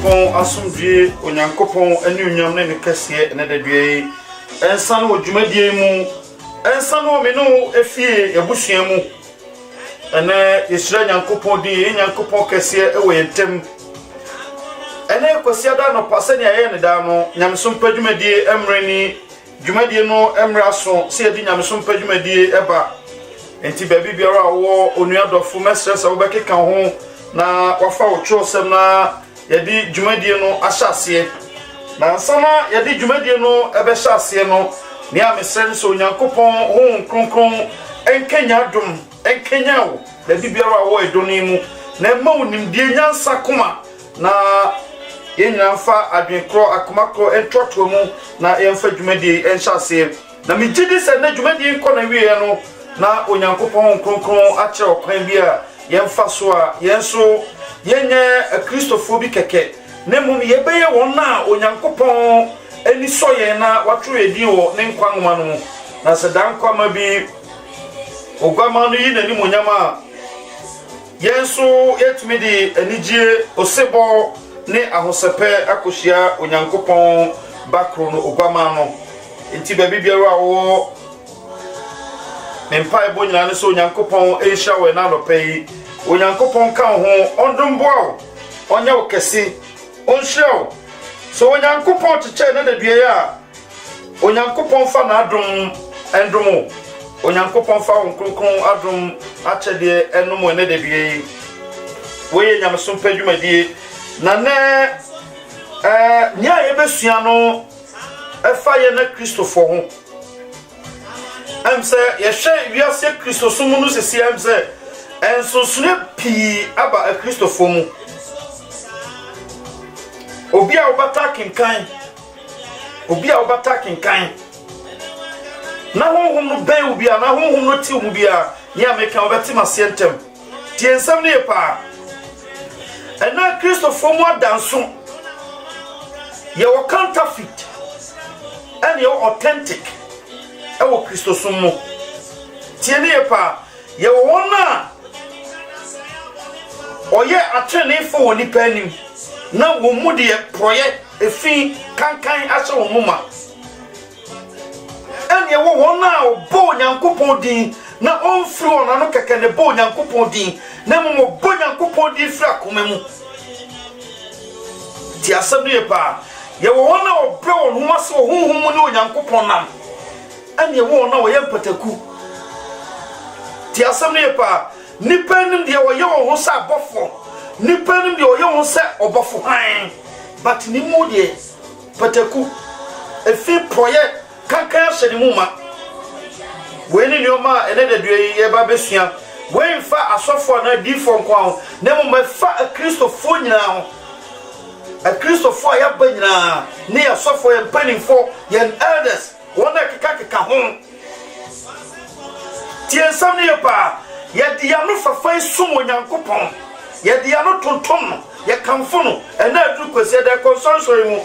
Onyankopon asomdue Onyankopon enyunyam ne kese ne dedue ensa no dwumadie mu ensa no me no efie ebusua mu ene yesira Nyankopon di Nyankopon kese ewe yentem ene kwasi da no pase ne aye ne da no nyamsom pa dwumadie emreni dwumadie no emra so se edi nyamsom pa dwumadie eba enti baby biara wo onuadofo mesre se wo bekeka ho na wafa otrosem na yedi dwumadie no ahyase na nsana yedi dwumadie no ebe hyase no ne amesre so Nyankopon ho kronkron enkenya dum enkenya wo baby biara wo edoni mu na ma onimdie nyansa koma na yenyanfa adwenkro akomakro entroto mu na yemfa dwumadie enhyase na migidi se na dwumadie nkɔ na wiye no na Onyankopon kronkron akyerɛ okwan bi a yemfa so a yenso yenye Kristofo bi keke na mum yebeye won na Onyankopon ani soye na watro edi wo ne nkwanoma no na se dan kwama bi ogwama no yi na ni monyama yenso yetumi di anigye osebo ne ahosepe akohia Onyankopon bakro no ogwama no enti ba bibiara wo mempa ebo nyina ne so Onyankopon ehia we na lopai Onyankopon ka ho ondomboa onya okese onhyew so Onyankopon cheche na dadue ya Onyankopon fa na adom endomo Onyankopon fa onkronkron adom achede enomo ne dadue we nyamsom padwumadie na ne nya yebesua no efa ye na Kristofo ho amse yehwe wiase Kristosum no sesi amse enso sune pi aba Kristofo mu obi a obata kinkan na honhom no ben obi a na honhom no ti mu bia ya meka obeti masientem ti ensam ne pa ena Kristofo mu adanso ye wo counterfeit and ye authentic ewo Kristosum mu ti ne pa ye wo wona oye atene fo woni panim na wo mu de project efi kankan ase wo muma ene wo wona obo Nyankopon din na onfiri wona no keke ne bo Nyankopon din na mo bo Nyankopon din fira komemu ti asem ne pa ye wo wona obre wo huma se wo honhum mu ne Nyankopon nam ene wo wona wo ye pataku ti asem ne pa nipanim de wo ye wo ho sa bofo nipanim de wo ye wo se obofo han but ni mu de pataku efi project kankan hyede mu ma we ni nyoma ene de due ye ba besua we mfa asofo na difo nkwa ho na mo fa Kristofo nyina ho Kristofo ya ba nyina ne asofo ye panimfo ye elders wona keka ho tie sam ne pa ye dia no fafa sum Onyankopon ye dia no tontom ye kamfo no ena adu kwese da konsonso mu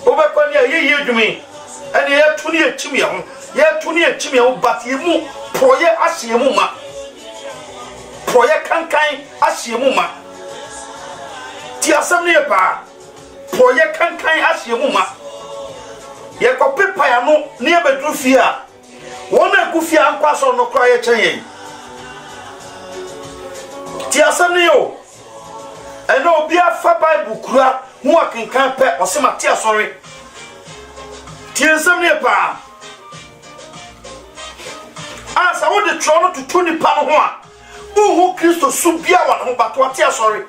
obekọ ne ye dwumi ene ye tuni echimi ho ye tuni echimi ho but ye mu proye ahye mu ma proye kankan ahye mu ma ti asem ne pa proye kankan ahye mu ma ye ko pepa ya no ne ye bedru fi a wona kufi ankwa so no kra ye chen ti asem ne yo ene obi afa Bible kura hu akenkan pe osema ti asori ti asem ne pa asa wo de tro no tutu ni pa no ho a uhu Kristo su bia wa no bato ti asori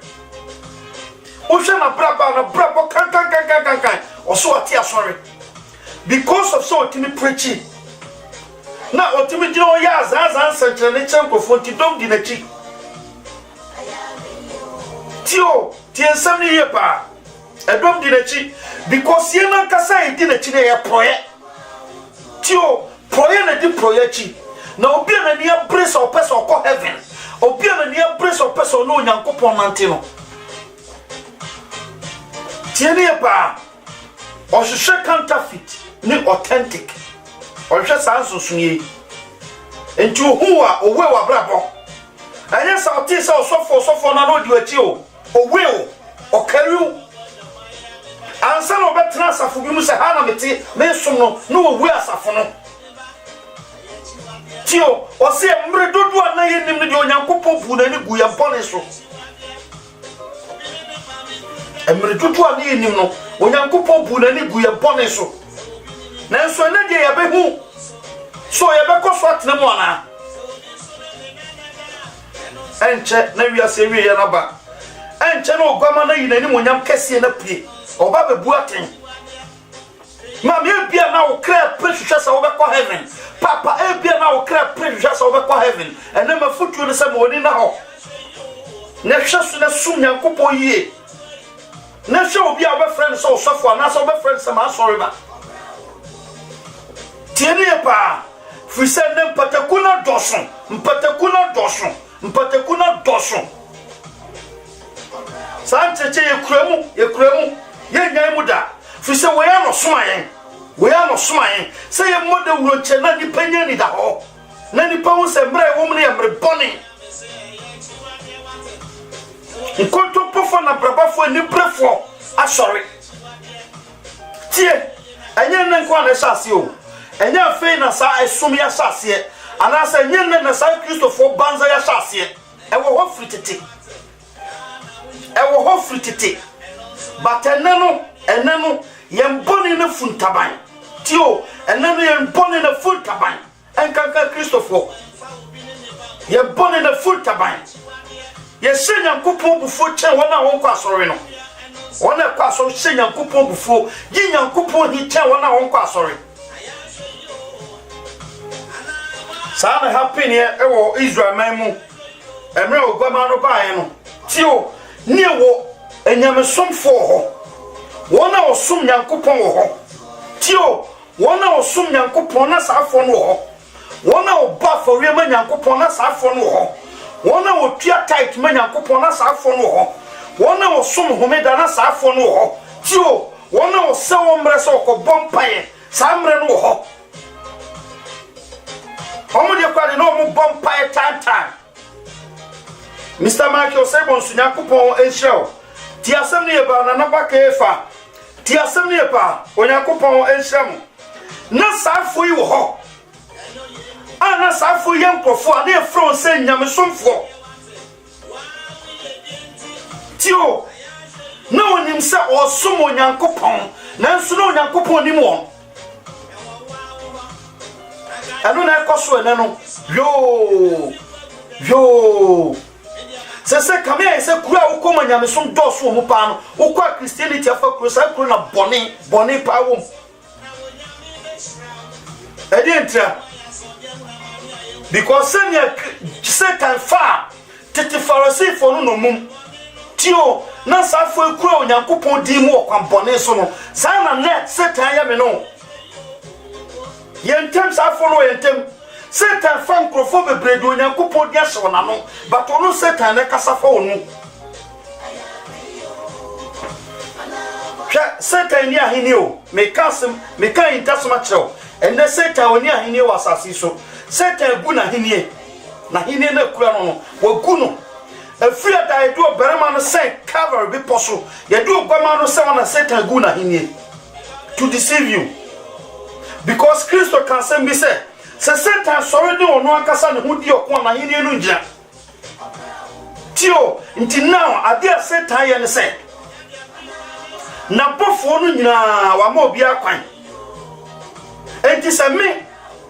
o hwe na brabo kan oso ati asori because of so otimi preaching na otimi jino ya azan sentre ne chenkofo ti dom di na chi tio ti ensam ni yepa edom di na chi because ye na kasa e di na chi na ye proye tio proye na di proye chi na obi na ni embrace o person ko heaven obi na ni embrace o person no Onyankopon mante no ti ni yepa o hwehwe counterfeit ni authentic o hwehwe sanso sunye enti ohu a owe wa brabo anya sa oti sa osofo na no di achi o owe o okariu ansa no betena asafo bi mu se ha na mete me som no no wu asafo no tio o se mre dodo na yenim no de onyankopon bu na ni gu ye bone so emre dodo na yenim no onyankopon bu na ni gu ye bone so na so na de ye behu so ye be ko so atena mu ana enche na wi ase wi ye na ba enche no gwama na yi na ni monyam kese na pie oba bebu aten mama ebia na wo kra prehwehwe sa wo be ko heaven papa ebia na wo kra prehwehwe sa wo be ko heaven ene mafutuo ne sa mo ni na ho na hwe so na sum Nyankopon yie na hwe obi a wo be friend so sofo na so wo be friend sa ma sorry ba tieni pa fise ne mpatakuna doson sancheche ye kuremu ye nyan mu da fise we ya no soma yen se ye mode wuro che na ni panya ni da ho na ni pa wo se mre wo mne ya mre boni nkonto pofo na brabafo ni brefo asori tie enye ne nko na sase o enye afei na sa esom ya sase ana sa enye ne na sa Christopher banza ya sase ewo ho fritete but eneno yemboni na funtaban tio eneno yemboni na funtaban enkanka Christopher yemboni na funtaban ye Nyankopon bufo che wona won kwa asore no wona kwa asore se Nyankopon bufo yi Nyankopon hi che wona won kwa asore sana happen ye ewo Israel memu emre ogama no baaye no tio ni ewo enyamesomfo ho wona osum Nyankopon ho tio wona osum Nyankopon na saafo no ho wona oba fori ma Nyankopon na saafo no ho wona otua tight ma Nyankopon na saafo no ho wona osum homeda na saafo no ho tio wona osewo mre so ko bompaye saamre no ho omo de kwade no mo bompaye tantan Mr. Michael Sebon Nyankopon enhyew ti asem ne ba na naba kefa ti asem ne pa Onyankopon enhyem na saafo yi wo ho ana saafo yankofo ana efro se nyamesomfo tio na onim se osom Onyankopon na nso na Onyankopon nim won anu na ekoso ene no yo se kamia se kura ukoma nyamesom doso mu pa no ukwa Christianity afa kuro sa kuro na boni pa wo entra because Satan fa tete Pharisee for no mum tio na safo kura Onyankopon di mu okwan boni so no sa na net Satan ya me no yentem safo no yentem Satan fa nkrofo bebre do Onyankopon di ahye wona no but ono Satan na kasa fa wonu hwa Satan ni ahini o me ka intasoma chero ende Satan oni ahini o asase so Satan gu na ahini na kura no wagu no afiri da edu oberema no say cover be poso ye do ogwama no say wana Satan gu na ahini to deceive you because Christ can say me say Satan sorry no no akasa ne hudi okon na hini enu ngira tio nti now ade Satan ye ne say na bofo no nyina wa ma obi akwan enti say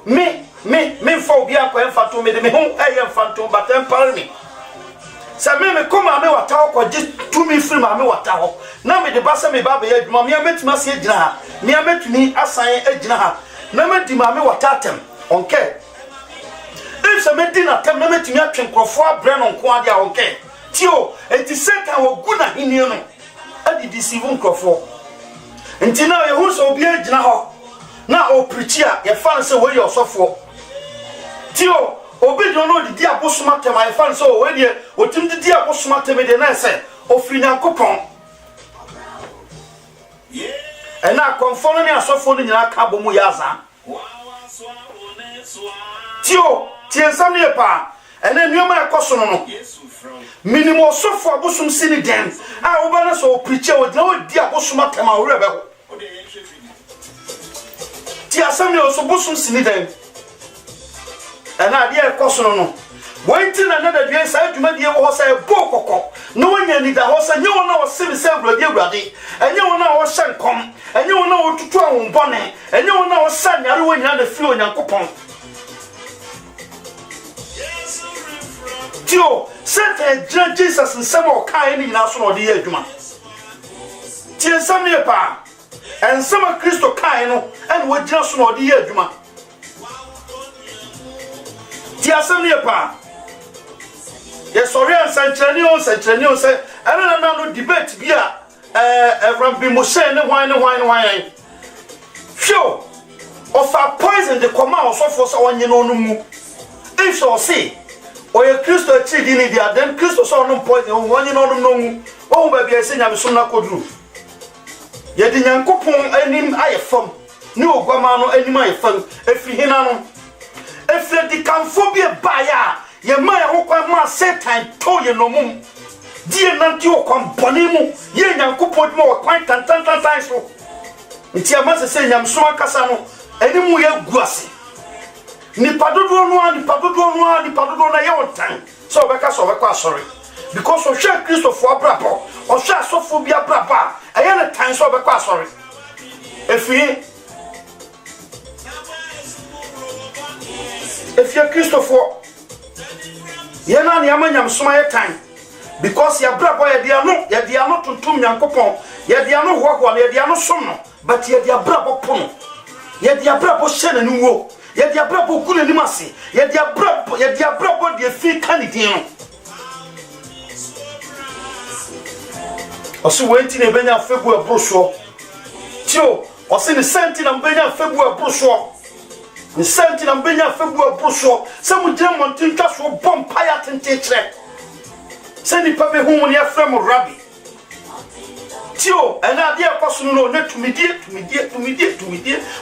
me for obi akwan fato me de me ho eye fato batem pare me say me koma me wata ho kwaje tumi free ma me wata ho na me de basa me baba ye adwuma me ametuma se agina ha me ametuni asan agina ha na me di ma me wata atem okay if some medina tem na metumi atwen krofo abre no nko ade a okay tio enti Satan wo gu na hini no adi deceive krofo enti na ye hu so obi agina ho na o preach a ye fan se we your sofo tio obi do no di abosoma tem ye fan so we die otim di abosoma tem de na se ofiri Nyankopon ena konfo ni asofo ni nyina ka bomu yaza tio tiensam ne pa ene nneoma ekoso no minimum so for abosum sini dem a wo ba na so preacher wo di abosum atema wo rebe ho ti asem ne so bosum sini dem ena dia ekoso no wenti na na da dua sa adwuma die wo sa ebo kokko no wanya ni da ho sa nye wona wo semi se awurade enye wona wo hyenkom enye wona wo tutu ahonbone enye wona wo sa nyare wo nyina da firi onyankopon tio sete Jesus nsem o kai ni nyina so no de ye adwuma ti nsem ne pa ensem Kristo kai no en wo gyina so no de ye adwuma ti asem ne pa yes sorry and santrani on say ana na no debate bi a Rambi Moshe ne hwan sure of a poison the command so for so onye no mu if so say oye Kristo chidi ni dia then Kristo so no poison onye no mu o ba bia se nyame so na kodru ye di nyankopon anim ayefam ni ogwama no anim ayefam efri hina no efre di kanfobia baya ye ma ya hokwan ma Satan to ye no mum die nanti okwan bone mu ye nyankopon ma okwan tantan so nti amase se nyamso akasa no animu ye guase ni padodo no na ye wontan so obeka asori because o hwe Kristo fo abrabo o hwe asofo bia braba eye ne tan so obeka asori efie Kristo fo ye na ne amanyam soma ye tan because ya brabo ye dia no tuntum nyankopon ye dia no hoho ye dia no som no but ye dia brabo pono ye dia brabo shene ni wo ye dia brabo gune ni mase ye dia brabo de fi kanidin no osi wenti ne benya febu abroso tio osi ne senti na benya febu abroso ni senti na benya febu abroso se mu gye montin twa so bompa ya tentekre se ni pa be hu ni afrem rabbi tio ena dia kwaso no na tumidie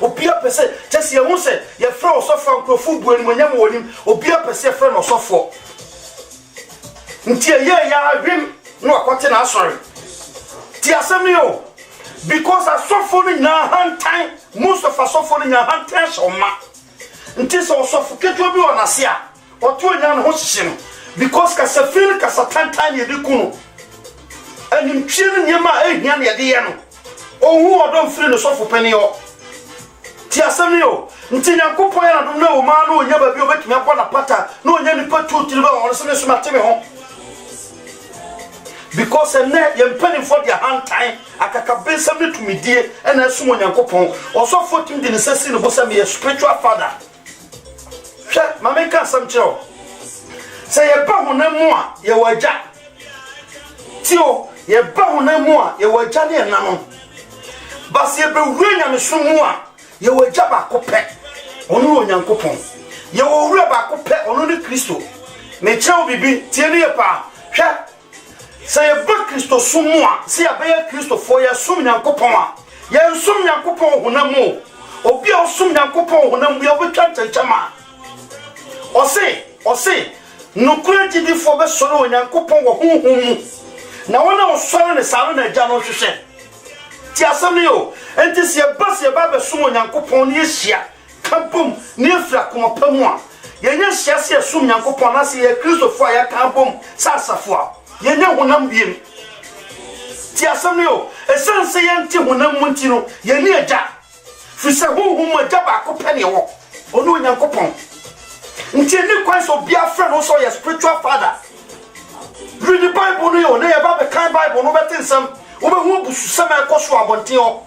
obia pese chese ye hu se ye fra osofo nkrofo bu ani manyam wonim obia pese fra no osofo ntie ye ya adwem no akote na asori ti asemi o because asofo no nya hantan most of asofo no nya hantan shoma ntie so osofo keto bi wona se a oto nya no ho hye no because kasafin kasatantan ye dikuno anim twire nyema ehia ne ye no ohu odom firi no sofo pani o ti asemi o ntie nyankopon ya na dum na o ma no onya ba bi obetumi akwa na pata na onya ni patu tiri ba won se me so mateme ho because ene ye mpani for their hand time akakabe samne tumidie ena esumo nyankopon osofo tim de ne sesi no bosa me spiritual father hwe mameka samchero say ye ba honamu a ye waja tio ye ba honamu a ye waja ne na no bas ye be wura nyame sumu a ye waja ba kopɛ onu onyankopon ye wo wura ba kopɛ onu ni Kristo me chew bibi tie ne ye pa hwe say ye ba Kristo sumu a se ya be ye Kristo fo ye sum nyankopon a ye sum nyankopon honamu obi a sum nyankopon honamu ye obetwa ntanchama ose no kurati di fo be soro onyankopon wo honhom na wona wo soro ne saro na agya no hwehwe ti asem ne o enti se ye ba be sum onyankopon ne yehia kampom ne efra komapamu a ye nya hia se sum nyankopon na se ye Kristofo a ya kampom sa asafo a ye nya honam biem ti asem ne o esanse ye nti honam mu nti no ye ne agya fi se honhom agya ba kopɛ ne wo ono onyankopon nti ni Christ of bia friend also your spiritual father read the Bible no yo na ye ba be kan Bible no betin sam wo be hu busu sam e koso abonten o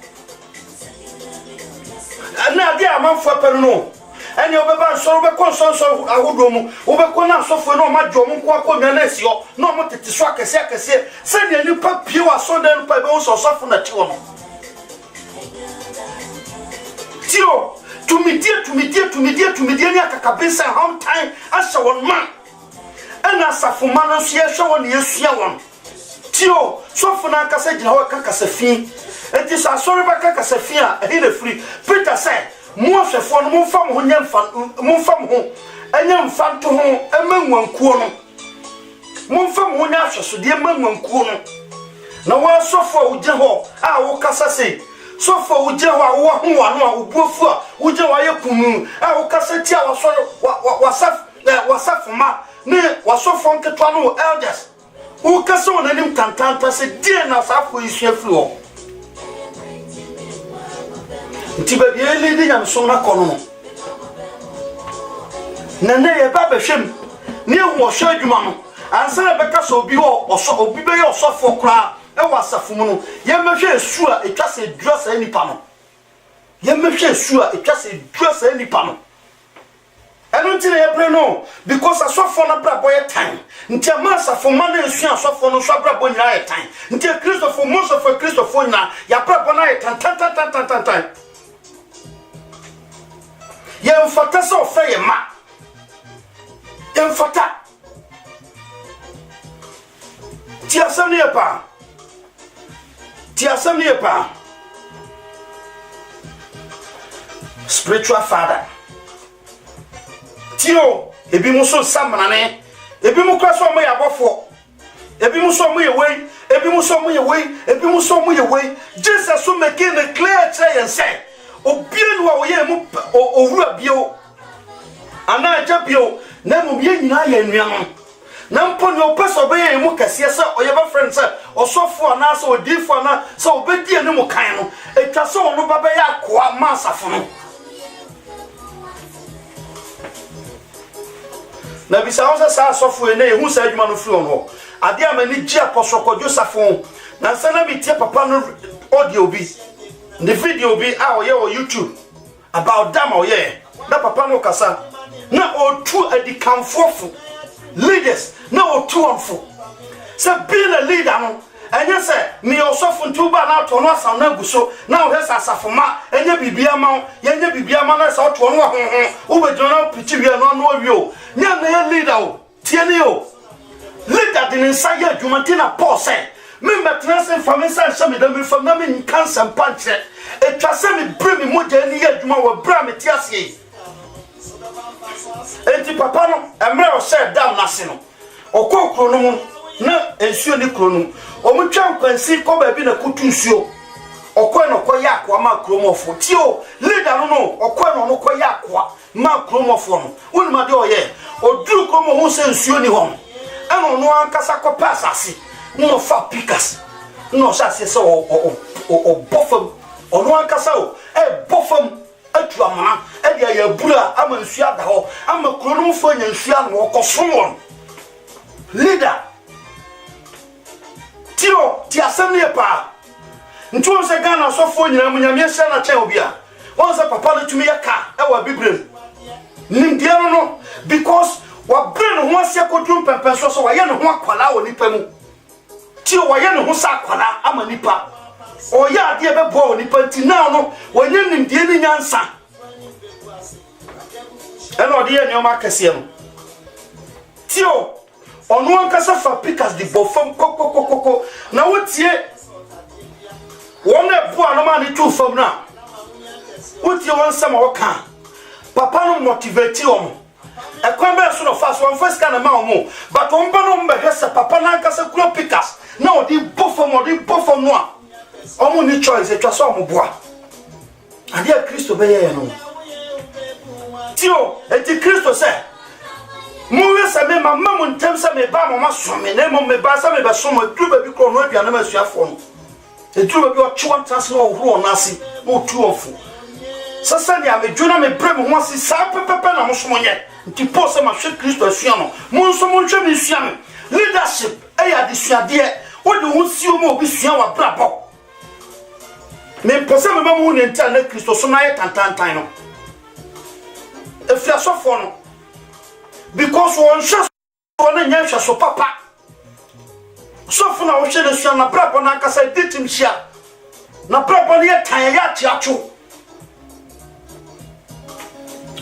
na dia amanfo apere no ene wo be ba nsoro be konso ahodo mu wo be ko na asofo no ma dwo mu nko akonnwa na asi o no mo tete so akese se ne ni pa pie wa so den pa be wo so sofo na ti wo no tio tumidie ni akakabesa how time asha won man ana safuma no so ye hwe won yesua won tio sofo na akasa gina ho kakasafin enti sa sorry ba kakasafin a he na free Peter said mo hwefo no mo fam ho nyamfa mo fam ho enya mfanto ho emanwankuo no momfa mo nya ahweso de emanwankuo no na wa sofo ugye ho a wo kasa sei sofo ugye ho a wo ho ano a obuofu a ugye wa yekumu a wo kasa ti a wasafuma ne wasofo nketwa no elders wo kasa onanim tantanta se die na safo isua firi ho nti ba bi elidi nyam so na kono no nane ye ba behwem ne hu o hwa adwuma no ansa na beka so obi ho obi be ye osofo kra e wasafo mu no ye mehwe esu a etwa se dura sa nipa no ye mehwe esu a etwa se dura sa nipa no eno nti na ye pre no because asofo na bra boy time nti amasafo ma na esu asofo no so bra boy nyina ye time nti Christopher Mosofo Christopher nyina ya bra boy na ye tan ye mfata so fe ye ma ye mfata ti asam ne pa spiritual father tio ebi mu so samane ebi mu kwa so mo ya bofo ebi mu so mo ye wei ebi mu so mo ye wei ebi mu so mo ye wei Jesus so make it clear try and say obien wa wo ye mu owura bio ana aja bio na mu ye nyina ya nnuan na mpo ne opeso be ye mu kase se oyeba friend se osofo na se odifo na se obedi ene mu kan no etwa se ono baba ya akoa masafo no na bisa onse sa asofo ene ehu sa adwuma no firi ono ade amani gi aposoko Josafo na nsa na bitie papa no audio bi the video bi a oye o YouTube about them oye na papa no kasa na otu adikamfofo leaders na otu onfo se being a leader no enye se me osofo ntuba na to no asam na guso na o hesa asafoma enye bibia ma yenye bibia ma na se oto no ho wo be jona pichi wi no no wi o nya na ye leader o tie ni o leader din inside ya dwumante na Paul say me metrase famisa sha me da me fam na me cancer panche etwa se me bre me moja ni ya dwuma wo bra me ti ase enti papa no emre o say dam na se no okokro no mu na ensuo ni kronum omutwa nkwansi ko ba bi na kutu nsuo okwa no ko ya akwa ma kromofo tio leader no okwa no ko ya akwa ma kromofo no woni ma de oye oduru kromo hu se nsuo ni ho eno no ankasa ko pasase no fa pikas no sha se so o bofam ono ankasa o bofam atu amana e dia ya bura ama nsuo ada ho ama kronum fo nya nsuo no ko so leader tio ti asem pa ntu se Ghana sofo nyina munyame hye na chen obi a won se papa no tumi yaka e wa bibrem nimdia no because wa brain ho asia kodum pempen so wa ye ne ho akwala wo nipa mu tio wa ye ne ho sa akwala ama nipa o ya de be bo nipa ti na no wa nye nimdia ni nyansa e no de ye ne o ma kase no tio onu ankasa fa pikas di bofam kokokokoko na wotie wona bu anoma ni tu fam na wotie won sama woka papa no motivate om e kwa be so no fast one first kana ma omo but on ba no mbe hesa papa na ankasa kuro pikas na odi bofam no a omo ni choice etwa so omo boa ade a Kristo be ye no tio eti Kristo se Mouwe sa me mama mon tem sa me ba mama so me ne mo me ba sa me ba so mo du ba bi kro no aduane ma suafo no e du ba bi o twa ntas no ohuro na ase no tu ofu sasa ni amedwuna me bre mo ho ase sa pepepe na mo so mo nye nti po se ma hwe Kristo asua no mo nso mo hwe me sua me leadership e ya de suade wo de ho si o mo obi sua wa brabo me pose me mamu ne ntia na Kristo so na ye tantantan no e fi asofo no because one shot on a nyasha so papa so for na wo hwe de sua na brabo na kasa ditim hia na brabo ne tan ya tiacho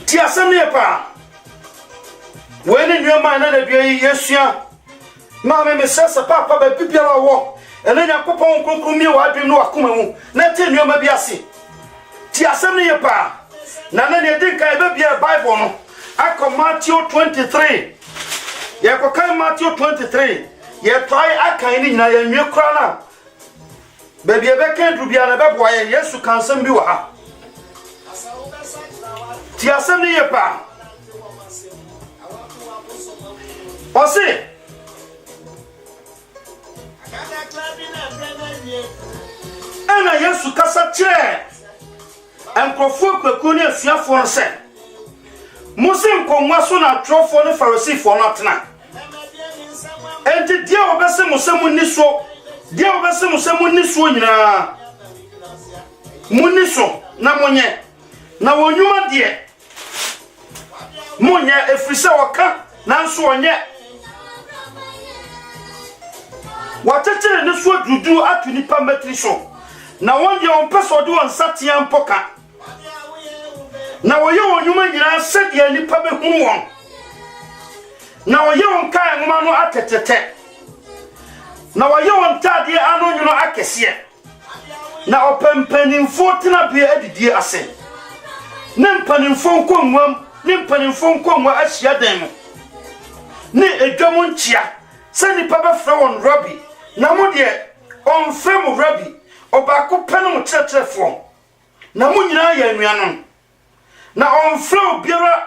ti asem ne pa we ne nwa na da bia yesua ma me sesa papa ba bibiara wo ene Yakopon kronkron mi wa adwem no akoma mu na te nwa ma bi ase ti asem ne pa na ne din kan ba bia Bible no akọ Matthew 23 ye ko kan Matthew 23 ye try akan ni nyina ye nwe kura na baby ebe kan du bia na be boa ye Yesu kan sam bi wa ha ti asem ni ye pa osi ana Yesu kasa kire enkrofo kwaku ni asuafo no se musim konwa so na trofo no Pharisee no atena enti dia obese musemu niso dia obese musemu niso nyina muniso na monye na wonyuma die monye efrise waka nanso onye watetire ne so dudu atu nipa metri so na wonde on peso de won satia mpoka na woye wonyuma nyina sedia nipa behunu won na woye won kan ngoma no atetete na woye won tade ano nyuno akese na opempanimfo tena bia adidie ase ne mpanimfo nkonwam ne mpanimfo nkonwa ahia dan mu ne edwam nchia se nipa befra won rabbi na mo de on frem rabbi obako penu tretrefo na mo nyina ya anuanom na on frem biara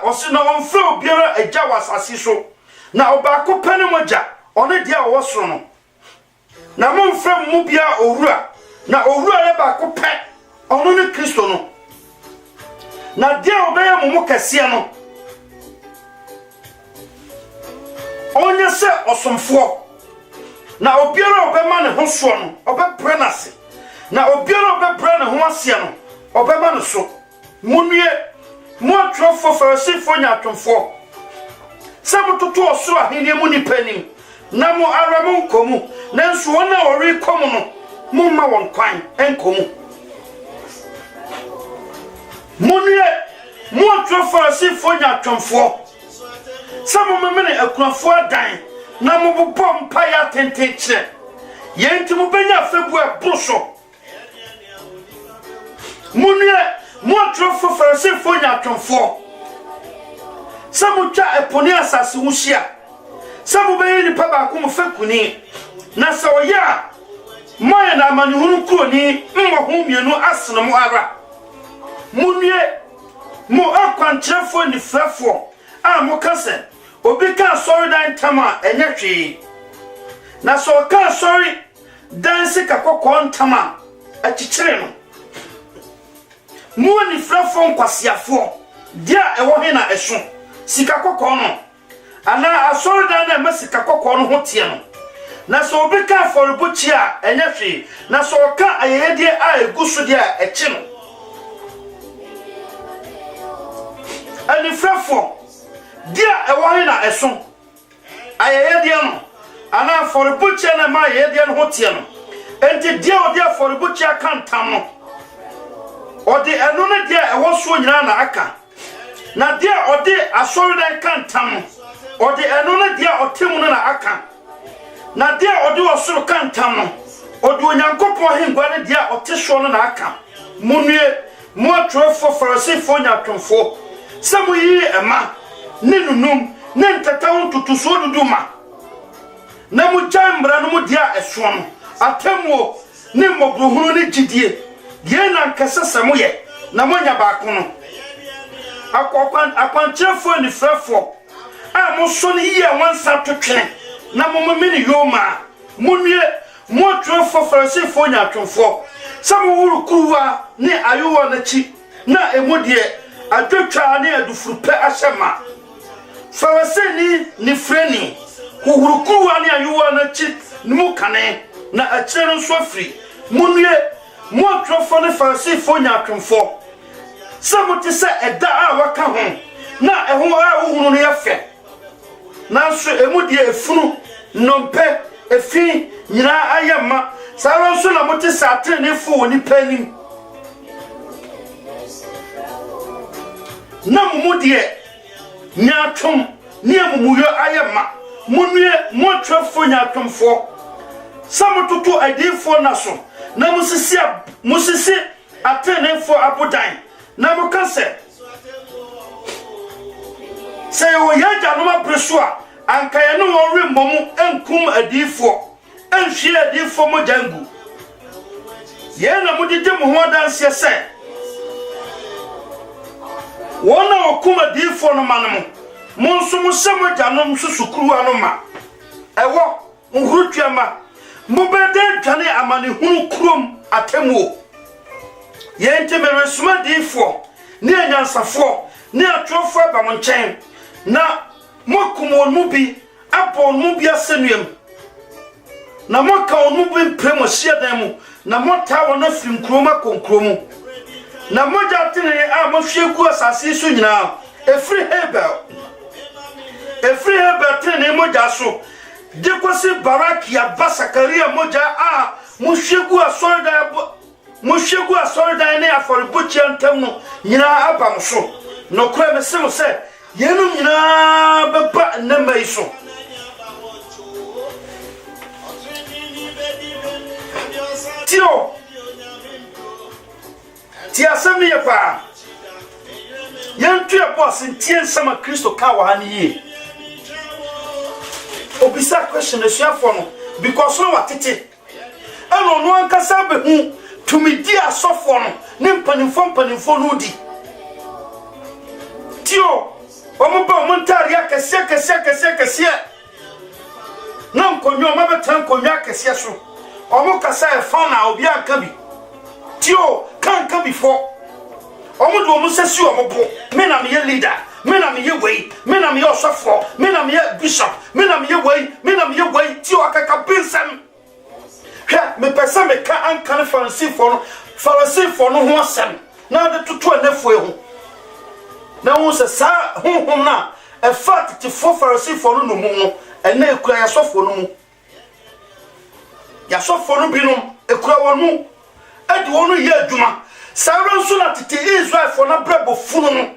osi na on frem biara agya wasase so na obako penu moja one dia wo soro no na mo frem mu bia owura na owura ye bako pe ono ne Kristo no na dia obeye mo kase no onye se osomfo na obiara obema ne ho so no obepre na se na obiara obepre ne ho ase no obema no so munue mo atrofo Pharisee fo nya atomfo se mototo osoro ahene mu nipanim na mo aramu nkomu nanso wona ori komu no mo ma won kwan enkomu munue mo atrofo Pharisee fo nya atomfo Some women a crafo dying, Namu bomb paya tentation. Yentum benya febua brusso. Munia, more trophy for a symphonia for. Some cha a ponias as Wushia. Some obey the Pabacum Fekuni. Nassau ya. Maya Manu Kuni, whom you know as no more. Munia, more aquan for the flafor. Ah, Mocassin. Obi kan sorry dan tama enyetwe na so kan sorry dan sika kokko ntama achichire no mu ni frafo nkwasiafo dia ewo he na eso sika kokko no ana asori dan na masika kokko no hotie no na so obi kan for buchi a enyetwe na so kan ayedie a egusu dia echi no ani frafo dia ewo na eso ayeye dia no ana for buchi na ma ayeye dia no hotie no enti dia odi for buchi akantam no odi eno ne dia ewo so nyina na aka na dia odi asori dan kantam no odi eno ne dia otemu no na aka na dia odi osoro kantam no odi onyankopon hengwa ne dia otehwo no na aka munue mo atrofo Pharisee fo nyatomfo samu yi ema nenunum nentatawo tutuso duduma na mu jambra no mu dia eso no atamuo ne mogruhunu ne gidie die na nkasasamo ye na monya baako no akwanchefo ni frefo a mo so ne yi wansa totwe na mo mini yoma munue mo trofo Pharisee fo nya twofo samu wuru kuwa ne ayowa na chi na emodie adwetwa ne adufurupe ahyema Pharisee ni freni kuhurukuwa ni ayuwa na chi nimu kane na achire nso afri munue mo atrofo ne Pharisee fo nya atwomfo samuti se eda a waka ho na eho a uhunu no yafe nanso emudie efunu nompe efi nyina ayema sawo nso na muti satre ne fo ni panim na mumudie nyatom ne amumuyo ayema munue mo atrofo nya atwomfo samututu adifo naso na musisi atenefo abudan na mukase say o yaja no ma presua anka ye no wo remmom enkum adifo enhwe adifo mo jangu ye na mudide mo ho adanse se wona okum adifo no manum monso mo semo janom susukuru anoma ewo nhurutwama mobede dwane amane hunu krom atemu ye ntemere suma difo ne anyansafo ne atrofo ba mo nchen na mokum onu bi apo onu bi asenuem na moka onu bi premo hiedan mu na mota wona fim kroma konkromu na moja tene a mohwegu asase so nyina efri hebel tene moja so dekosi barakia basakaria moja a mohwegu asoridan ne aforibuchi antem no nyina abam so no kura mesem se yenum nyina beba namai so tio tia sami ya pa yantu ya boss ntie sama Kristo ka wa hani ye obisa question e suafo no because no watete eno no ankasa be hu tumidi asofo no ne mpanimfo no di tio omo ba omo ntari akese na nkonyo ma betan konyo akese so omo kasa e fa na obi anka bi tio kanka before omo do omo sesi omo bo me na me leader me na me way me na me osofo me na me bishop me na me way tio akaka pinsam hwa me pesa me ka anka ne Pharisee for no ho asem na de tutu anafo ehu na wo se sa honhom na e fat ti for Pharisee for no mu no ena ekura ya sofo no mu ya sofo no bi no ekura wonu adi wonu ye adwuma sawo nso na tete Israel for na brabo funu no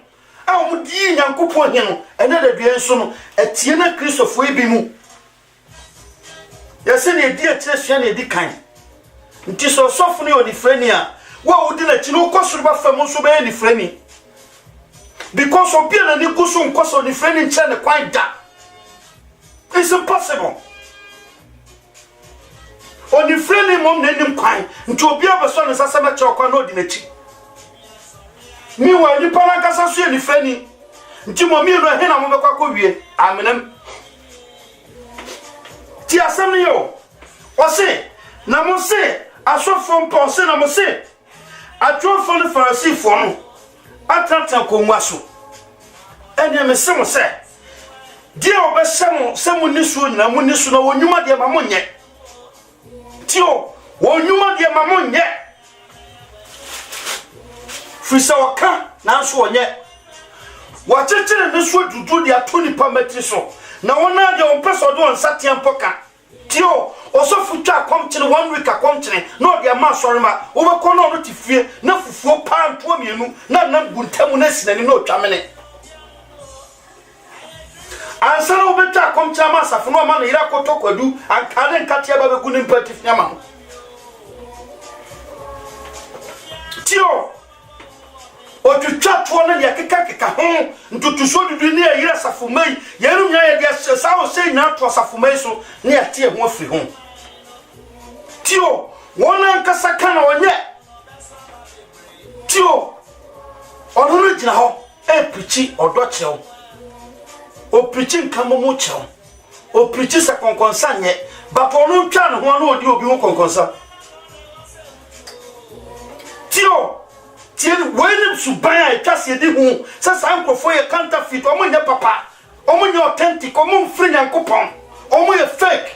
a wo di nyankopon he no ena da dua nso no etie na Kristofo ebi mu ya se ne di atire sua ne di kan nti so sofo ne odifrani a wa odi na chi no kosoro ba fam nso be ni frani because obi na ni kuso nkoso ni frani nche ne kwan da it's impossible oni frani mom na nim kwan nti obi abeso ne sasa ma che okwa na odi na chi mi wa ni pana kasa so ni frani nti mo mi no he na mo be kwa wie amenem ti asem ni yo o se na mo se asofo mponse na mo se atwofo ne Pharisee fo no atata konwa so ene me se mo se die obesem se mo nisu nyina mo nisu na wonwuma de ma mo nye tio wonwuma de ma mo nye frisa waka na so onye wachechire ne so dudu de atoni pamati so na wona de on peso do on satia poka tio osofu twa komchine 1 week akomchine no de ma sorema wo be ko no ti fie na fufuo pa nto mienu na nam guntamu na sinani no twamene ansana wo be twa komchine ma safu no ma na ira koto kwadu ankane nkatia ba be gunu mpati fiama tio otutwa to na ya keka ho ntutuso dudu ni ira safu mai yeru nya ya de sawo sei na to safu mai so ni atie ho afiri ho tio wona nkasa kana onye tio onuru jina ho epichi odochew opichi nkamomo chew opichi sa konkonsa nye but onu ntwa ne ho na odi obi ho konkonsa tio tie wenim subaya etwase de hu sasa ankofo ye counterfeit omunye papa omunye authentic omunfri nyankopon omunye fake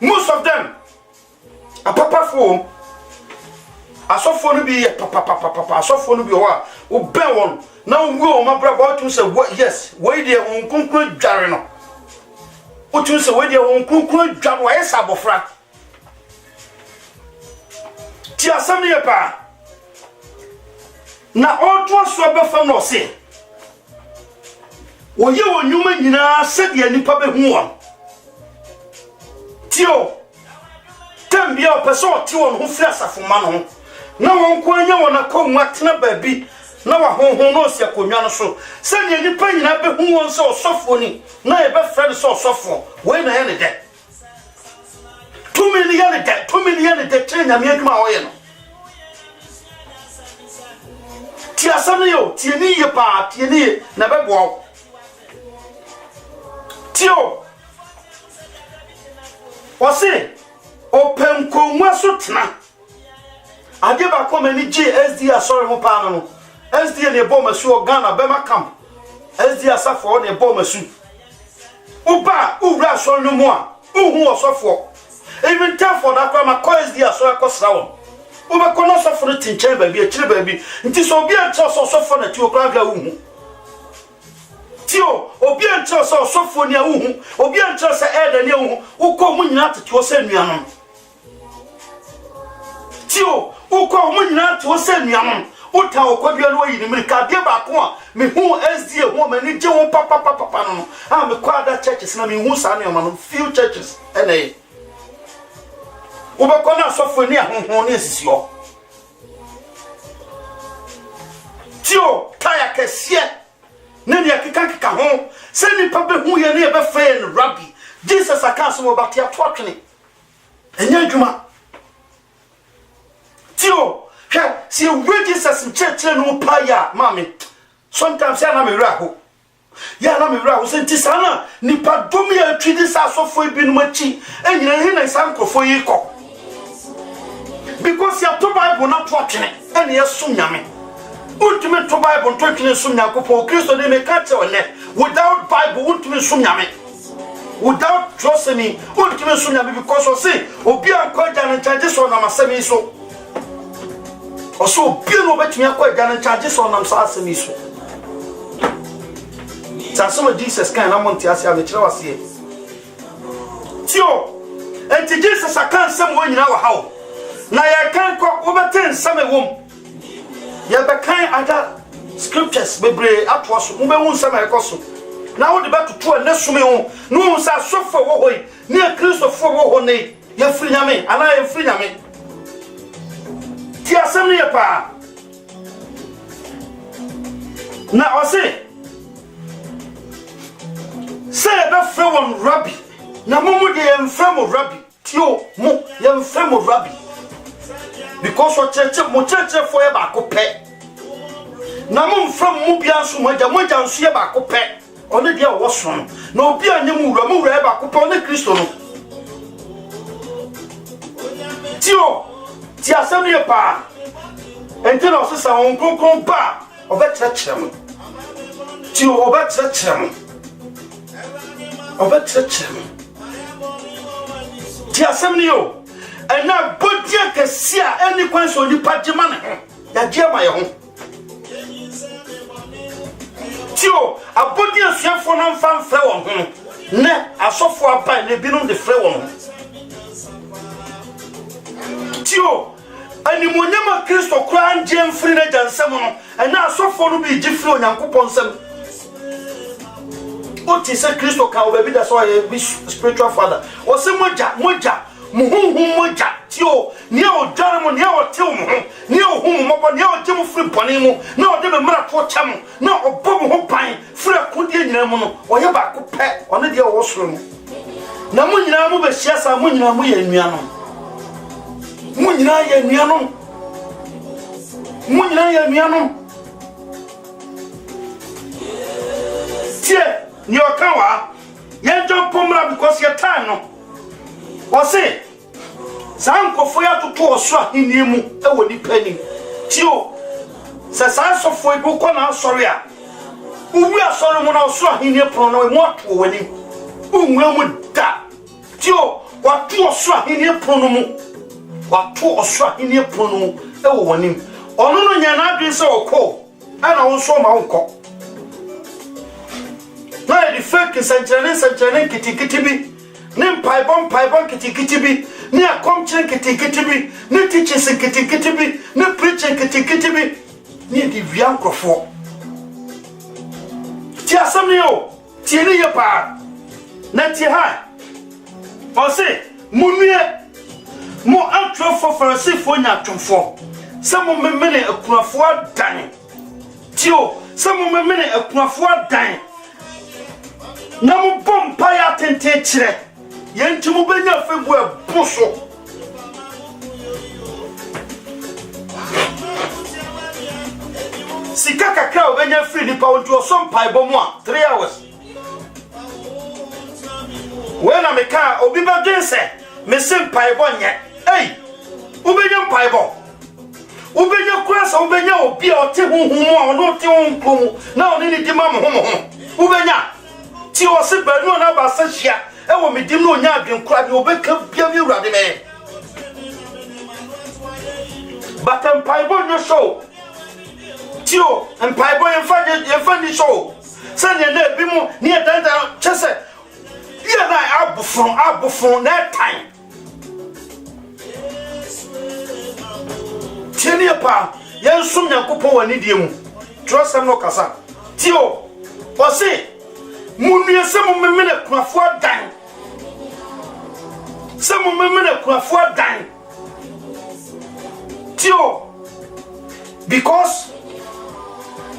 most of them a papa for asofo no bi papa asofo no bi wa o ben won na ngu o ma brabo to say yes we dey won kunkun dware no o to say we dey won kunkun dware wa yesa bofra ti asam ne pa na otwo so be fam no se wo ye wonwuma nyina se de nipa be hu won tio tambia opeso ti won hu fira safuma no na won ko anya won akonwa tena baabi na wa honhon no sia konwa no so se ne nipa nyina be hu won se osofo ni na e be friend se osofo we na ye ne de 2 million de chenya me adwuma wo ye no ti asame yo ti ni ye pa ti ni na be bo tio wose open konwa so tena ade ba ko mani GSD asori ho pa no SD ne bom asu Ghana bema camp SD asafo ne bom asu uba ura asori no mu a uhu osofo even time for that kwa ko SD asori akosra won uba ko no sofo no tinche ba bi a kire ba bi nti so obi a tso sofo na ti okra ga uhu tio obi a tso sofo ni a uhu obi a tso se eda ni uhu ukọ mu nyina tete o se nuanom tio ukọ mu nyina tete o se nuanom uta okwadua no yi ni mirika de ba ko a me hu SD hu ma ni je hu papa no a me kwada churches na me hu sa ne ma no few churches ene uba ko na sofo ni ahonhon ni sisio tio kaya kesie ne ne akika ho se ni pa be hu ye ne be fe no rabbi Jesus akanso mo batia twatwene enya adwuma tio si Jesus church no pa ya mami sometimes ya na me raho senti sana ni pa dom ya twidi sa sofo bi no machi enyina he na sankofo yi ko because ya to Bible na twatwene ene ya sum nyame ultimate to Bible twatwene sum nyakopo Kristo de me ka che one without Bible ultimate sum nyame without trusting me ultimate sum nyame because o say obi anko jana charge so na masemi so oso obi no betumi akọ jana charge so na masemi so Tasoma Jesus kan na monte ase a kire wase tio enti Jesus akan sam wo nyina wa hawo na ya kan ko obeten sam ewom ya be kan ada scriptures bebre atwo so mo be won sam ekoso na wo de betoto na some ho no sa sofo wo hoi ne Kristofo wo ho ne ya firi nyame ana ya firi nyame ti asem ne pa na ose say be frewon rabbi na mumu de emfremo rabbi tio mo ye emfremo rabbi because o church for ye ba ko pe na mo mfrem mu bia nso moja nso ye ba ko pe one dia wo so na obi anyem wura ye ba ko pe one Kristo no tio ti asem ye pa enti na o se on konkon ba o be church tio o be church obetrechim ti asem ni yo ena bodia kesia eni kwanso ni pagema ne ho ya giema ye ho tio abodia suafo no mfa mfre won ho ne asofo aba ne bi no de fre won ho tio ani monyama Kristo kura anje mfri na jansem no ena asofo no bi gifri onyankopon nsem Oti se Kristo ka obabi da so ye spiritual father. O se moja muhunhun moja tio ni o dare mo ni o tew mo ni o hu mo bo ni o je mo firi bone mu na o de me mra to cha mo na o bo mo ho pan firi akudie nyina mu no o ye ba ko pe one de o soro no na mo nyina mo be hia sa mo nyina mo ye nua no mo nyina ye nua no mo nyina ye nua no tie ni okawa ye jump pomra because your time no o say sankofo ya toto oso ahini mu e woni pani tio se sansofo ibu ko na asori a uwi asori mu na oso ahini pro no mu ato woni unwe mu da tio watu oso ahini pro no mu watu oso ahini pro no mu e wo woni ono no nya na adwen se okọ ana won so ma wonko na di fake sanchane kitikiti bi ne paibon kitikiti bi ne akomchen kitikiti bi ne teachers kitikiti bi ne preaching kitikiti bi ne di viankrofo ti asamne yo ti ni ye pa na ti ha o se munue mo atwofo farisifo nya atwofo se mo memene akunafo adan tio se mo memene akunafo adan na mo bompa ya tente kire yenti mo benya febu abuso sika kakra obenya free nipa wonti osom paibo mu a 3 hours when am ka obi ba dense me sim paibo nye ubenya paibo ubenya kwasa ubenya obi a ote huhumu a ono te honkom na oni ni dima mo ho ubenya ti o se banu na ba sa hia e wo medim no nya adwenkura de obeka bia mi urade me batam paibo no show tio empaibo yemfa ni show se ne na bi mu ne danda chese ye na abufon na time tieni pa yensum nyankopon wani die mu trosem no kasa tio o se munue se mo memene kunafo dan se mo memene kunafo dan tio because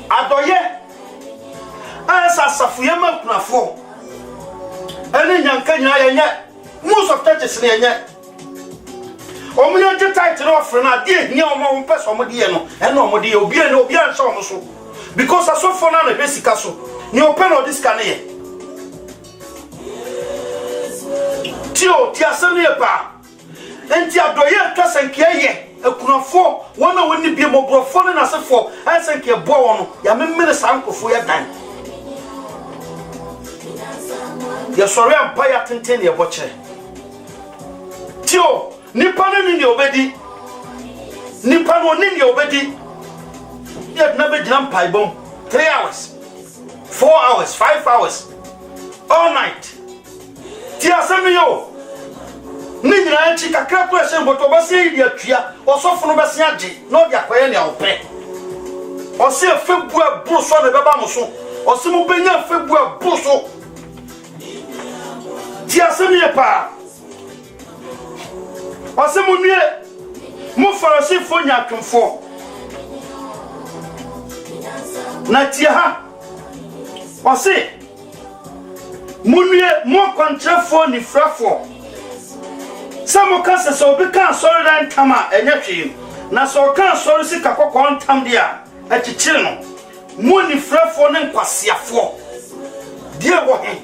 adoye ansa safuye ma kunafo ene nyanka nyina yenye most of churches ne yenye omuye je title offer na die hia omo pese omo die no ene omo die obi ene obi ansa omo so because asofo na hwesika so ni open or this can here tio ti asem ye pa enti adoye twasanke ye akunafo wona woni bi mobrofo ne nasefo asanke bo wono ya memene sankofo ye dan ya sori ampa ya tenten ye boche tio nipa no ni obedi nipa no ni obedi ya na be jam paibom 3 hours 4 hours 5 hours all night ti asemi yo ni nyina nchi kakra to ehye mboto ba se idi atua osofo no be se age no dia kwaye ne awpe o se febu aburu so ne beba mo so o se mo benya febu aburu so ti asemi ye pa o se mo nue mo farasi fo nya twemfo na ti ha o se munue mo kontrafo ni frafo samo kanse so be kan sorry dan tama enya hwe na so kan sorry sika kokko ntam dia achichire no mo ni frafo ne nkwasiafo die wo he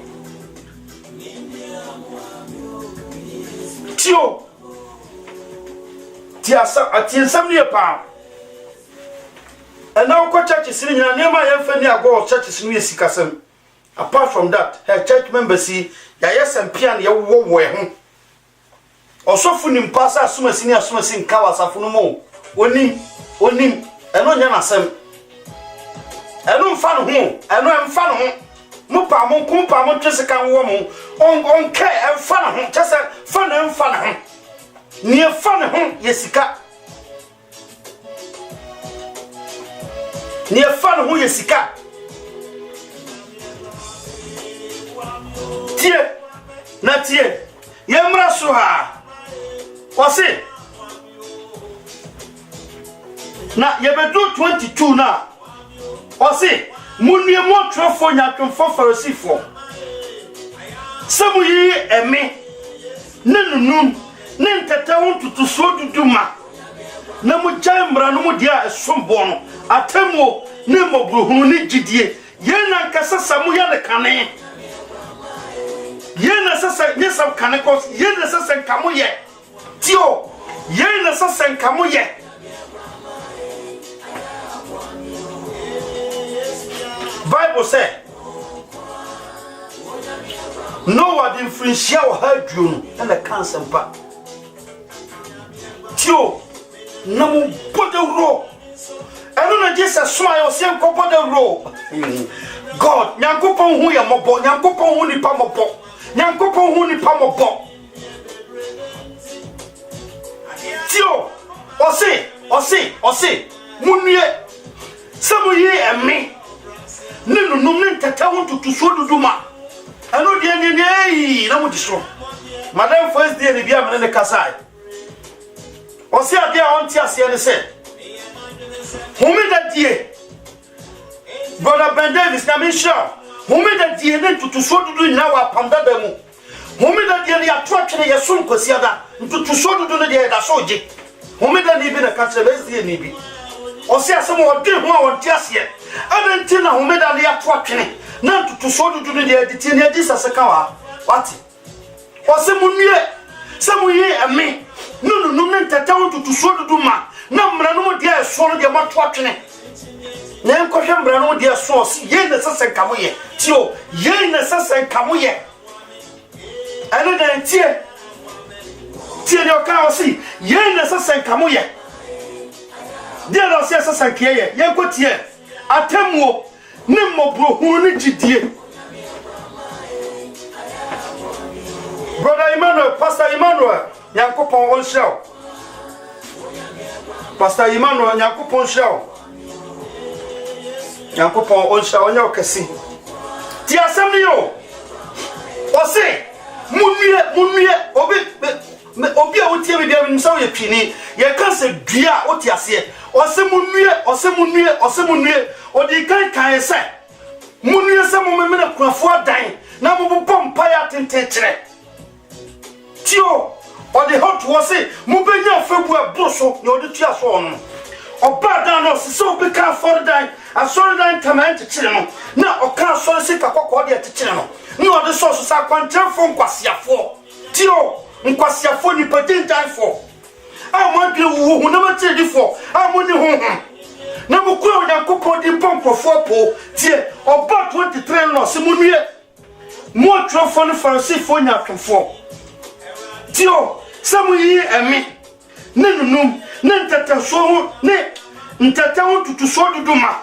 tio ti asa atiensam ne pa ana ko church sini nyina ne ma yemfa ni ago church sini yesikasem. Apart from that, her church members see ya yesempia na yewo ho. Osofu ni mpasa asumasi nka wasafo no mo. Onim eno nya nasem. Eno mfa no ho, eno emfa no ho. Mo pa mo kumpa mo twese kan wo mo. On ke emfa no ho, twese fa no emfa no ho. Ni emfa no ho yesika. Ni emfa no ho yesika. Tie na tie yemra so ha wase na yebedu 22 na wase munue mo trofo nya twemfo farisifo samu yi eme nenunum ne ntata wontutu so duduma na mu jamra no mu dia esombo no atemo ne mobruhunu ne gidie yena nkasa samu ya ne kane yena sasa nyesam kanekos yena sasa nkamo ye tio yena sasa nkamo ye Bible say no one differential hadru and the cancer pa tio namu bodero eno na Jesus smile o se nko bodero God nyankopon hu ye mobo nyankopon hu nipa mobo nyankopon hu nipa mobo tio ose munue samuyi emi nenunum ne ntata hu tutuso duduma eno de ne na mudiso madam first day ne bia mene ne kasai ose ade a onti ase ne se humi da die Brother Ben Davis na me sure home da die ne tutuso dudu nyina wa pamda da mu home da die ne ya to atwene ye so nkosi ada tutuso dudu ne de da so je home da ni bi na ka se be sie ni bi o se asem o de ho a o de ase adenti na home da ne ya to atwene na tutuso dudu ne de tie ne di sase ka wa wati o se munwie se muye ame nunu ne ntata wo tutuso dudu ma na mra no de so no de ma to atwene na enkohwe mbra no de so si ye na sase kamo ye tio ye na sase kamo ye ane da tie ne o ka o si ye na sase kamo ye de na se sase kie ye ko tie atemuo ne mobro hu ne gidie brother Emmanuel pastor Emmanuel yakopon on show pastor Emmanuel yakopon show Yankopon onsha onya okesi ti asem ni yo o se munwie obi a wotie bi bia nimsa ye twini ye kan se dua o ti ase o se munwie o di kan se munwie se mo memena kunafo adan na mo bompa ya tentenkyere tio o di hot wo se mo benya febu aboso na o di tua so ono oba dan no so be ka for dan asori dan taman tikire no na oka asori sika kokko de tikire no na o de so sa kwantrefo nkwasiafo tio nkwasiafo ni pedin dan fo amodwe wo hu na matiri fo amoni hu na mo kuro Yankopon di pomprofo po tie oba 23 no se munwie mo trofo no farisifo nyatofo tio samuyi emi nenunum ne ntata so ne ntata ho tutuso duduma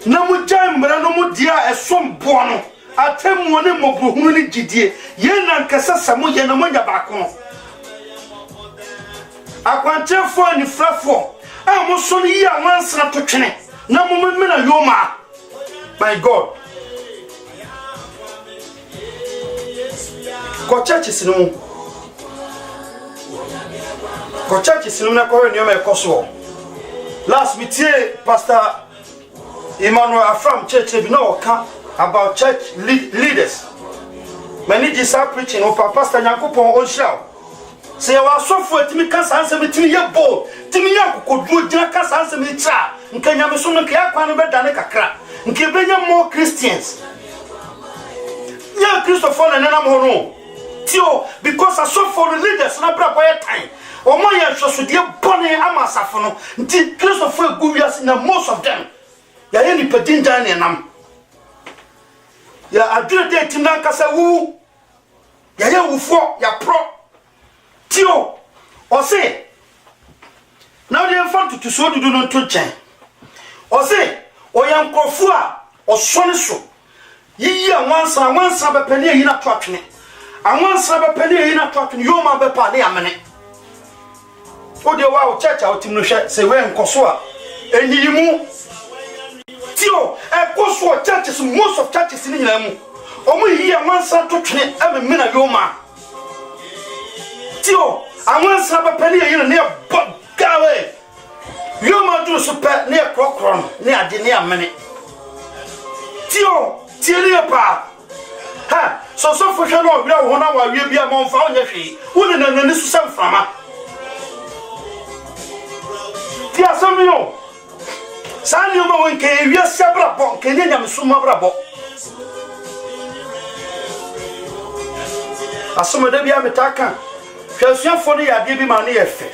na mo jam mbra no mo dia esombo no atemu ne mobrohunu ne gidie ye na nkasa samo ye na mo nya baako akwanchefo ni frafo a mo so ni ya wansana to twene na mo memena yoma my god ko churches no ko churches no na ko ni o me koso last meeting pastor Emmanuel Afram church bi no ka about church leaders many just preaching of pastor Yankopon Onshao say wa sofo etimi ka sanse metimi ye bo timi ya kokoduo gina ka sanse me tra nka nyame so no ka yakwa no be dane kakra nka benya more Christians ya Christopher na nam ho no tio because asofo leaders na bra boy time o mo ya hwoso de bone amasafo no nti Christopher egu wiase na most of them ya ye ni pedin dan ne nam ya adure de timna kasa wu ya ye wufo ya pro tio o se na de fa tutu so dudu no to chen o se o ya nkofo a o so ne so yiyi anwansa be pele yi na to atwene anwansa be pele yi na to atwene yo ma be pa ne amene o de wa o church a o timno hwe se we nkoso a enyiyimu tio ekoso churches most of churches ni nyina mu omo yiyi anwansa to twene amemena yo ma tio anwansa be pele yi na ne gawe yo ma do so pe ne krokron ne ade ne amene tio tiele pa ha so for hwe no wi wo na wa wi bia mo mfa onye hwe wo ne na nani su sam frama ti asamio sani o ma won ke wi asabra bo ke nyanya me suma bra bo asoma da bia metaka hwe asuafo no ya de bi ma ne ye fe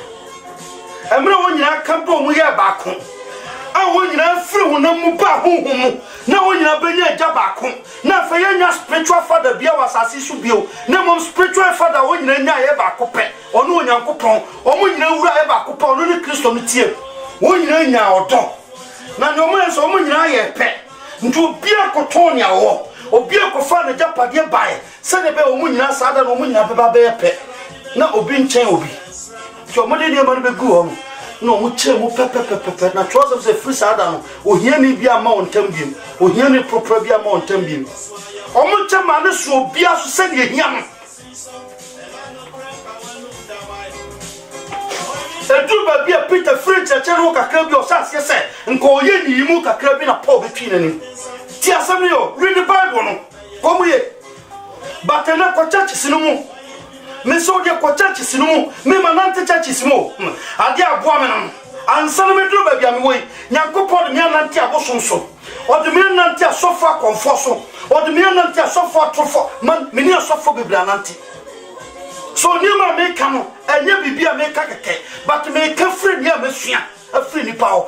emre wo nyina kampo mu ye baako a wo nyina firi ho na mu ba honhom na wo nyina benya agya baako na fa ye nya spiritual father bia wasase so bio na mom spiritual father wo nyina nya ye baako pe ono Onyankopon o mo nyina wura ye baako pe ono ne Kristo no tie wo nyina nya odo na no mo enso mo nyina ye pe nti obi akoton ya wo obi akofa na japade bae se ne be o mo nyina saada no mo nyina be ba be pe na obi nchen obi ti o mo de ne ma no be gu o no mo che mo pepe na trouser se free sada no ohia ni bia ma on tambiem ohia ni proper bia ma on tambiem o mo che ma ne so bia so se ne hia no edu ba bia Peter French channel kakra bi osase se nko ye ni mu kakra bi na Paul betwi nani ti asem yo read the Bible no komu ye but na ko church sinu mu me so de ko church sinu mu me manante church sinu ade aboa me no ansana me duru ba bia me wo Nyankopon me anante abosonso o de me anante asofo akonfo so o de me anante asofo atrofo man me ni asofo bibra anante so niema me ka no enye bibia me ka keke but me ka free ni amesua afree ni pawo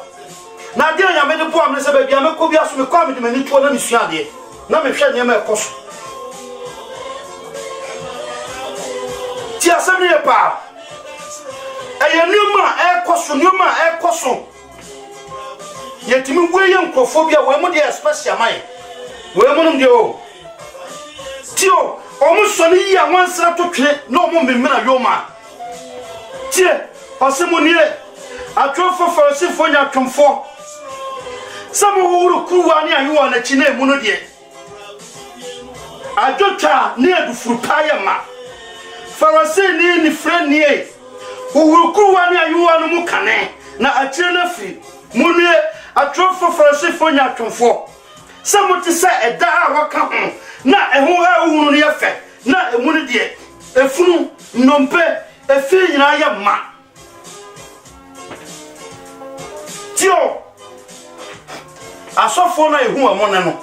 na de anya me de bo am se ba bia me ko bia so me kwa me de mani tuo na mesua de na me hwe niema ekoso ti asemi e pa eye niema ekoso yetimi weye nkofobia we mu de special mai we mu num de o tio omu soni yi anwansra totwe na omu memena yoma tie osemo nie atwofo farisifo nya twomfo samo wuru kuwa ni ayewa na chine mu no de adotwa ne adufuru paye ma farisi ni friend nie wuru kuwa ni ayewa no mu kane na achire na fi mu nie atwofo farisifo nya twomfo samo ti se eda a waka ho na eho ha uhunu ne yefe na emunu de efunu nompe efi nyina ye ma tio asofo na ehu amone no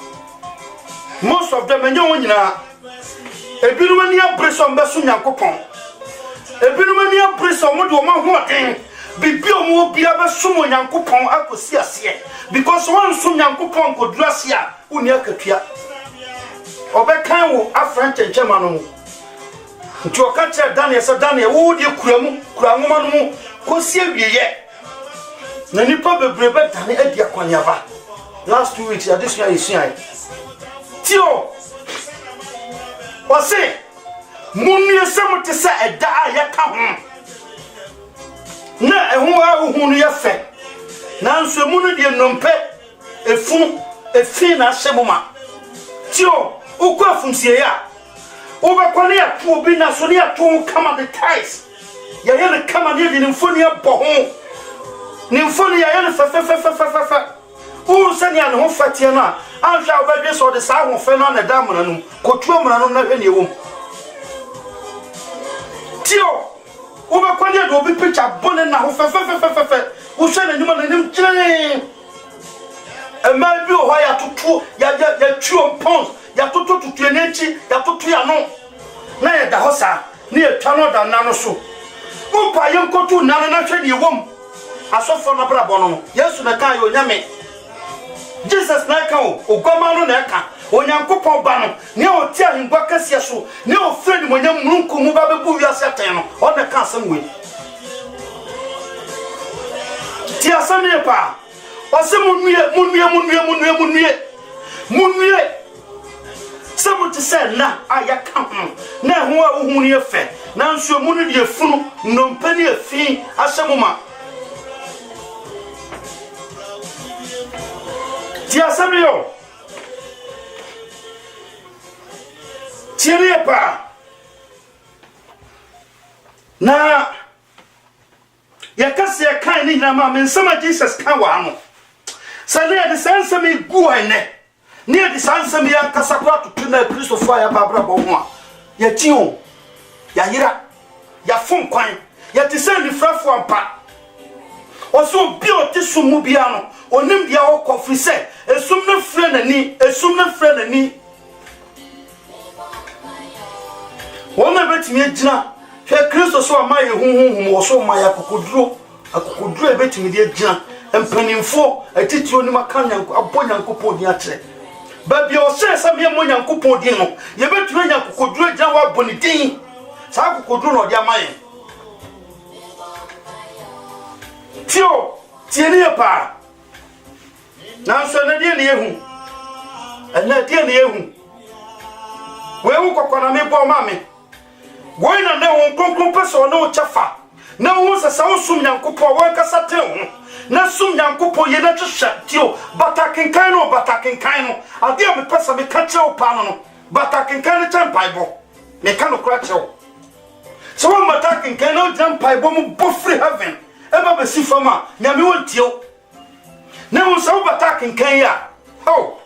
most of them enyo nyina ebirumani apreso mbeso Nyankopon ebirumani apreso mo de o ma ho den bibi o mo bia beso mo Nyankopon akosi ase because one so Nyankopon ko duase a uni akatua obekan wo afran chenchema no nti o ka che Daniel se Daniel wo de kura nwoma no mu kosi awieye na nipa bebrebe dane adia kwanyaba last 2 weeks this year is here tio wase munye semote se eda ayaka ho na ehu ahunu ye fe na nso munu de nompe efun efi na semoma tio ukwa funsie ya ubekwane ya tu obi na so ne ya tu kama the ties ya yele kama ne de mfoni abo ho ne mfoni ya yele fa sani an ho fatie na anhwa obedwe so de sa ho fe no na da mona no kotuo mona no na hwe ne ewom tio ubekwane de obi picture bone na ho fa wo hwe na nyuma na nim kire ema bi o ho ya tutu ya tuo pons ya tutu enechi ya tutu ya no na ya da hosa ni etwa no da na no so upa yenkotu na na hwe ne ewom asofo na bra bono no Yesu na kan yo nyame Jesus na ka ogoma no na ka Onyankopon ba no ne o ti ahengwa kasia so ne o fredi monyam munku mu ba bebu wiase atan no o na ka asemwe ti asame pa o se munue sabu ti se na ayaka na ho a ohunu ye fe na nso munu de funu nompa ne afi asemuma ti asame yo tiye pa na yakase kan ni na ma men sama Jesus kan wa no sale ya de sansa me gu ene ne de sansa me ya kasakwa tutu na Kristo fa ya babra bo ho a ya tiwo ya yira ya fon kwan ya te se ni frafo ampa oso bi o te sumu bia no onim bia o kofi se esum na frɛ nani wona betimi agina hwe Kristo so amaye huhum wo so maye akokoduro ebetimi de agina empanimfo atitiro ni makanyanko abonyankopon di akire ba bia o se me monyankopon di no ye betumi nyakokoduro agina wa bonidin sa akokoduro no de amaye tio tieni pa na so na de ne ehu ana de ne ehu we hu kokona me bo ma me goina na won konkron peso na o chafa na won sesa wo sum Nyankopon wo kasa te ho na sum Nyankopon ye na twehwa tio batakenkan no ade a me pesa me ka chew pa no batakenkan ne champaibo me ka no kra chew so won batakenkan no champaibo mu bo free heaven eba be si fama nyame wontio na wo so bata kenkan ya oh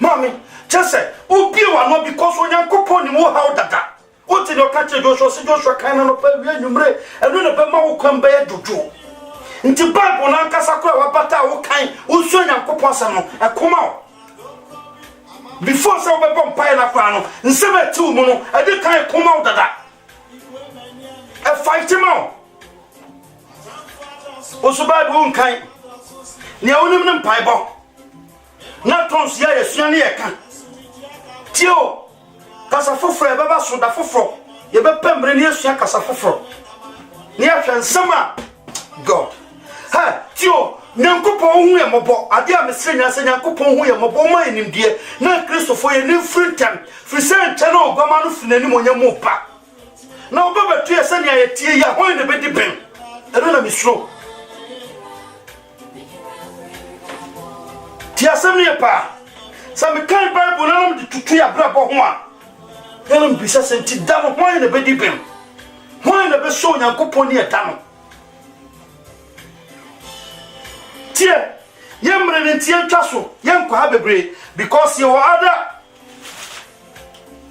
mami chese obi wa no because onyankopon ni mo ha odada o ti no ka che Joshua kan no pa wi anwumre enu ne be ma wo kwan be dodo nti Bible na nkasa kora wa bata wo kan wo so onyankopon asem no ekoma o before so be bom pai na kwa no nsebe ti wo mu no ade kan ekoma o dada e fight mo o so Bible won kan ni awonim ne pai bo na tons ya yesua ne ye kan tio kasa foforo be ba so da foforo ye be pembre ne yesua kasa foforo ne ahwe nsama God ha tio nyankopon hu ye mobo ade a mesre nya se nyankopon hu ye mobo ma enimdie na Kristofo ye ne frintem frisen chana ogama no finani monyamu pa na obabetu ye se ne ayetie ya ho ne be di ben eno na misro ti asem ne pa sa me kan Bible na no tutu ya brabo ho a eno bisa senti da no ho ne be di ben ho ne be so nyankopon ne da no tie yemre ne tie twaso yenko ha bebre because you other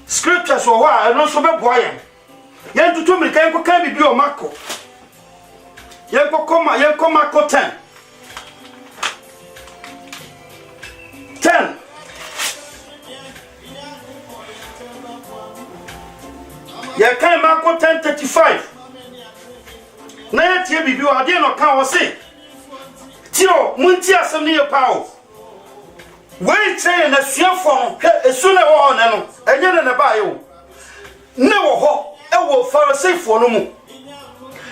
scriptures so wa no so be boyen yen tutu mi kan ko kan bibi o mako yenko mako 10 ya kan mako 10:35 na ya tie bibi o ade no kan wo se tio munti asem ne pao we tell na suafo esu na wo na no enye na ba yo na wo ho e wo Pharisee no mu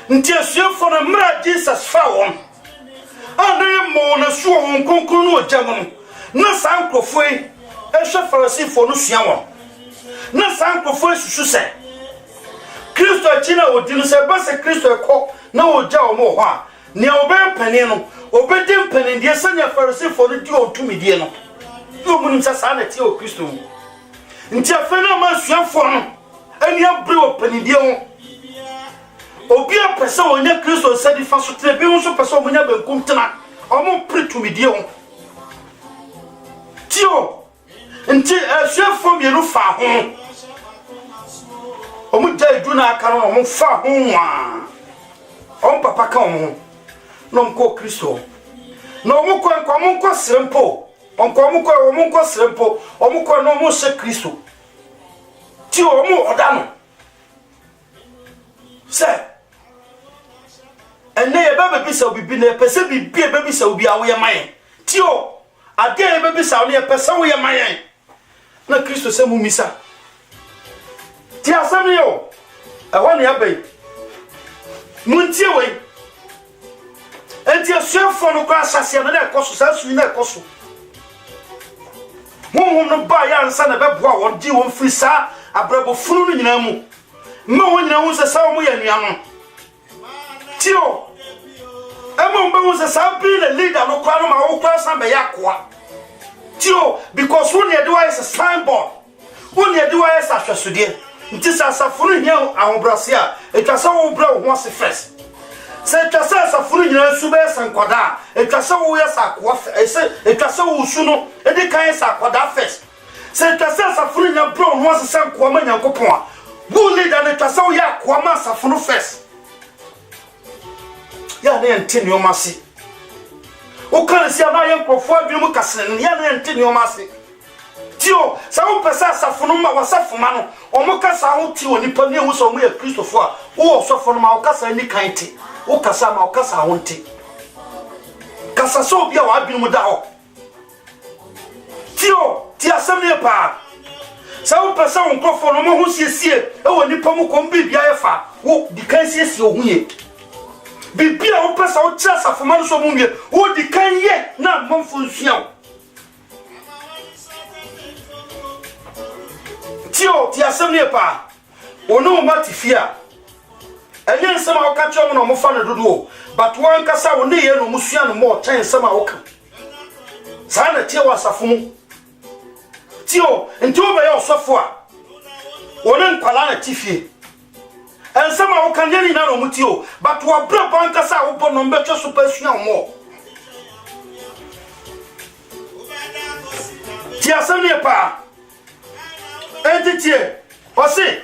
nti suafo na mra Jesus fa won ande mo na suo won konkon no ogya mo na sankrofo e hwe Pharisee no sua won na sankrofo susu se Kristo china odinu se ba se Kristo ekọ na ogya o mo ho a ne obe pani no obedim pani de sanya Pharisee no di ontumidie no yo munim sa na tie o Kristo nti afena ma suafo no ani abre o pani de ho obi a pese wonya Kristo se di fa so tene bi ho so pese wonya benkum tena o mo pretumidie ho tio nti suafo mi no fa ho o mo jai du na aka no mo fa ho wa o papa ka o mo no mko Kristo no mko srempo mko srempo mko no mo se Kristo ti o mo odano se ene ye baba bisa obibi na pese bibi e baba bisa obi awo ye mayen ti o ade e baba bisa o ne pese wo ye mayen na Kristo se mu misa ti asam yo e ho ne abai muntie we enti asuafo no kwa asase na ekoso sasu na ekoso honhom no ba ya nsa na beboa won di won firi sa abrabo funu no nyina mu ma won nyina won se sa mo ya nua no tio emo mba won se sa bi na leader no kwa no ma wo kwa sa be yakoa tio because won ye de wa is a signboard won ye de wa is a hwesode nti sa funu hia ahobrase a etwa sa wo bra wo ho se first se twasa safuru nyina su be sankoda etwasa wo ya sakoa etwasa wo su no edi kan sakoda first se twasa safuru nyina bro no se sankoa ma nyankopon a go leader ne twasa wo ya koa ma safuru first ya ne ntini o mase o kan si ana ye nkofo adwene mu kasene ya ne ntini o mase tio sa wo pesa safuru ma wasafu ma no o mo kasa ho ti oni pa ne hu so mo ya Kristofo a wo sofo no ma o kasa ni kan ti o kasa ma o kasa wonte kasa so bia wa adwene mu da ho tio ti asem ne pa sa wo pesa won krofo no mo hu siesie e wo nipa mu kom bibia ye fa wo di kan siesie o huye bibia wo pesa wo tia safoma no so mu mie wo di kan ye na momfo nsua tio ti asem ne pa ono ma tifia enye nsema o ka che no mo fa no dodo but wan kasa wo ne ye no musua no mo tan nsema o ka sa na tie wasafo mu tio nti o be ye osofo a wona nkwala na tifie ensema o can yell in our mutio, but to a brother bankasa upon number just super more. Tia Samia pa entity or say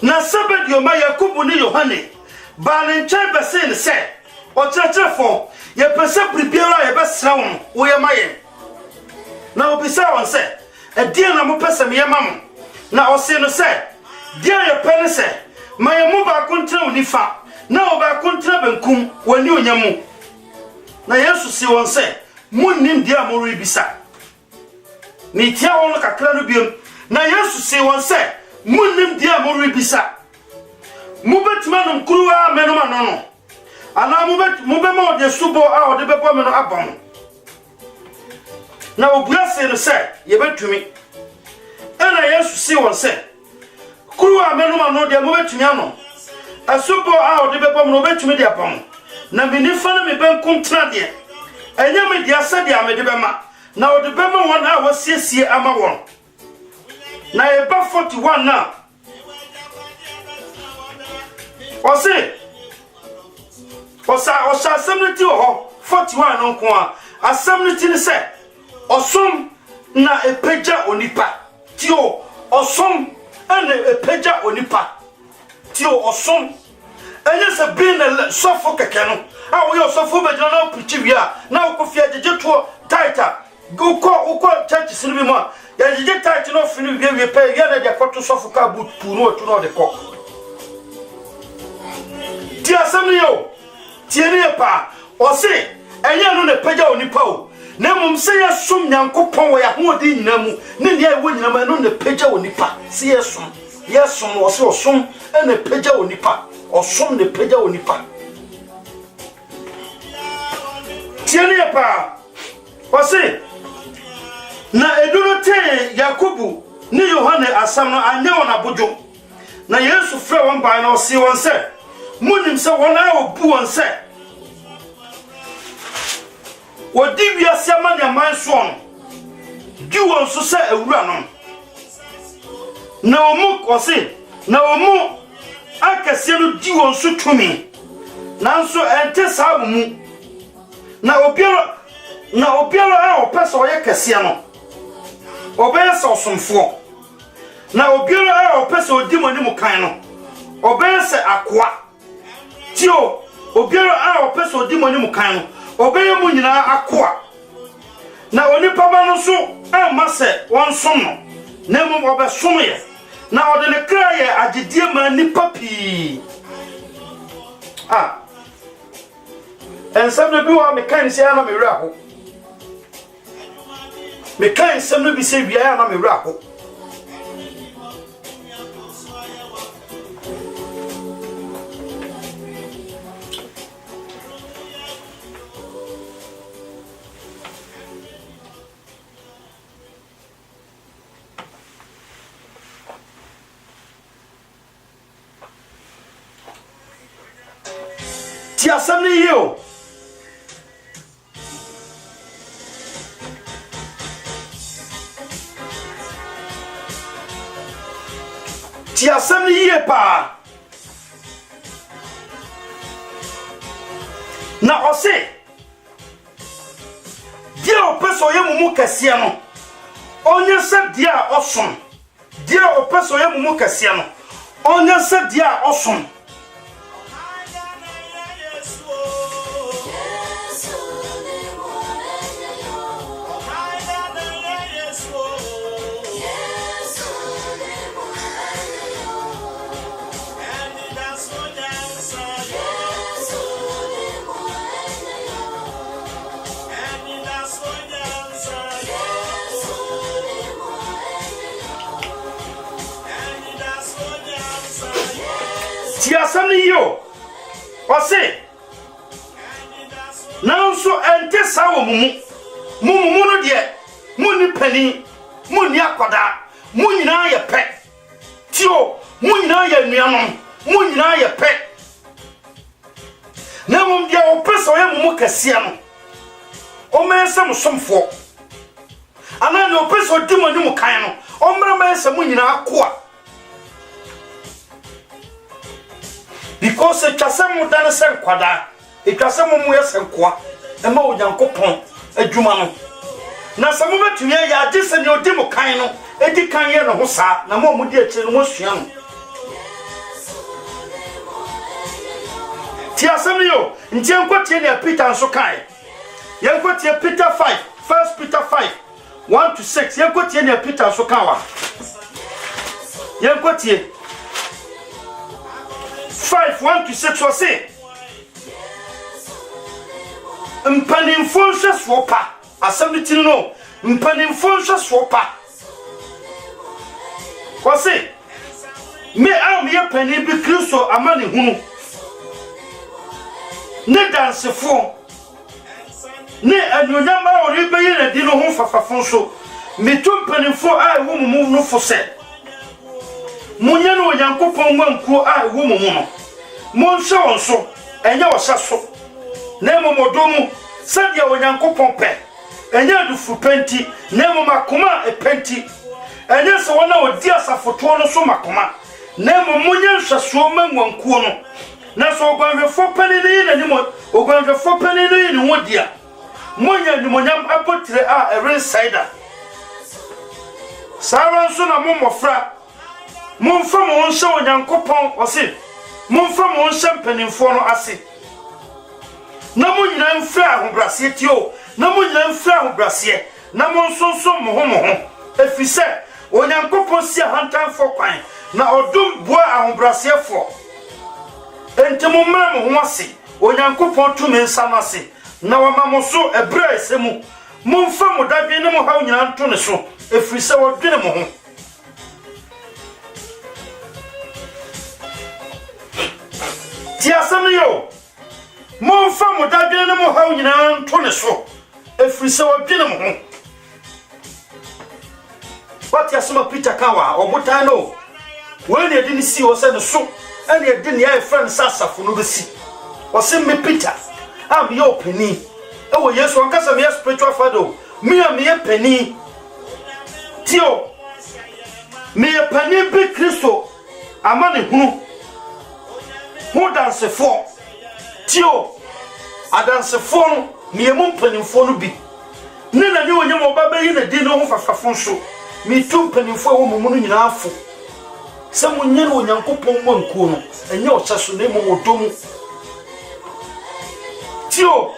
na sabed yo ma Yakubu ni Yohane ba ne nche be say ne say o kyerɛkyerɛfo ye pese prepare ye be sra wo ye maye na obisa won say edie na mo pese me ye mam na o say no say die ye pe ne say ma ye mo ba kontra unifa na o ba kontra benkum wani onyamu na Yesu si won say munnim die amoro ibisa ni tia won kakra no biem na Yesu si won say munnim dia mo rebisa mu betima no kuruwa menoma no ana mu be ma de subo a ode bebo me no abon na obua se no say ye betumi ana Yesu si won say kuruwa menoma no de mo betumi ano asubo a ode bebo me no betumi de abon na me ni fa na me ben kontra de enya me dia sa dia me de bema na ode bema won a wasiesie ama won na eba 41 na osa assembly ho 41 no ko a assembly ni se osom na epeja onipa tio osom na epeja onipa tio osom enye se bin na sofo keke no a wo yo sofo be jina na pichi bia na okofia jejeto tighter uko church sinibi mo ya jije tight no fini wie pe ya na de koto sofo ka boot pu no otu no de ko ti asem yo ti eni pa o se enye no ne peja onipa o na mum se ya som nyankopon wo ya ho odi nyina mu ne ne ewo nyina ma no ne peja onipa se ya som o se o som e ne peja onipa o som ne peja onipa ti eni pa o se na eduro te Yakubu ni Yohane asam no anya won abojo na Yesu frɛ won ban na o se won se munim se won a obu won se wodi wiase ma ne man so no di won so se awura no na omu ko se na omu akase no di won so tumi nanso ente sa mu na obiara a opese o ye kase no obeye so somfo na obiara a opese odi mani mu kan no obeye se akoa tio obiara a opese odi mani mu kan no obeye mu nyina akoa na onipa ba no so amma se won som no na mu obesom ye na ode ne kra ye agedie ma nipa pi ensam na bi wa me kan se ana me wura ho me kan sem no bi se bia na me wura ho ti asam ni yo ti asam ni ye pa na ose dia opeso ye mumu kase no onye se dia oson dia opeso ye mumu kase no onye se dia oson ti asam ni yo ose nanso ente sa wo mumu no de muni pani muni akoda munyina ye pe tio munyina ye nuanom munyina ye pe na mum dia o peso ye mumu kase no o mense musomfo ana no peso dimoni mu kan no o mra mense munyina akoa because it twasem dan sen kwada it twasem mu yesen kwa e ma onyankopon adwuma no na samu betumi ya agise ne odi mu kan no edi kan ye no ho saa na mo di akire no mo sua no ti asem yo nti enkotie ne Peter nso kan yenkotie Peter 5 1 Peter 5 1 to 6 yenkotie ne Peter nso kan wa yenkotie 5 1 to 6 or say mpanimfo hweswo pa asem ti no mpanimfo hweswo pa ko say me am ye pani bi Kristo amane hunu ne dansefo ne anyonyama ori beyi na di no ho fafafo so me tum panimfo a wo mu no fo se munya no Onyankopon wankuo a wo mu no mon hwe won so enye wo hye so na momodomu sadia Onyankopon pe enye adufu penti na momakoma epenti enye se wona odi asafoto no so makoma na momunya hweso manwankuo no na so ogwanhwefo pani ne na nimo ogwanhwefo pani ne ni wodia monya ni monyam apotire a erensider sawa so na momofra momfa mo nhyɛ Onyankopon ɔse momfa mo nhyɛ mpanimfo no ase na mo nyina mfra ahobrase tio na mo nyina mfra ahobrase na mo nsonso mo ho efise Onyankopon si ahantanfo kwan na odum boa ahobrasefo entemo mra mo ho ase Onyankopon tumi nsa no ase na wama mo so ebra esemu momfa mo dadwe ne mo haw nyina nto ne so efise wodwene mo ho ti asem yo momfa mo dadwe ne mo haw nyina nto ne so efrise wodwene mo ho what yasoma Peter kawa obotan no when ye didn't see was ne so and ye didn't hear friend sasafo no besi was me Peter am your penny e wo Yesu ankasa me spiritual father me am ye penny tio me penny bi Kristo amane hunu who dance for tio adansefo no me mu mpanimfo no bi ne na ne onyam oba bayi na di no ho fafafo so me tu mpanimfo wo mu no nyina afo se munye no Onyankopon wankuo no enye ochaso na mu wodomu tio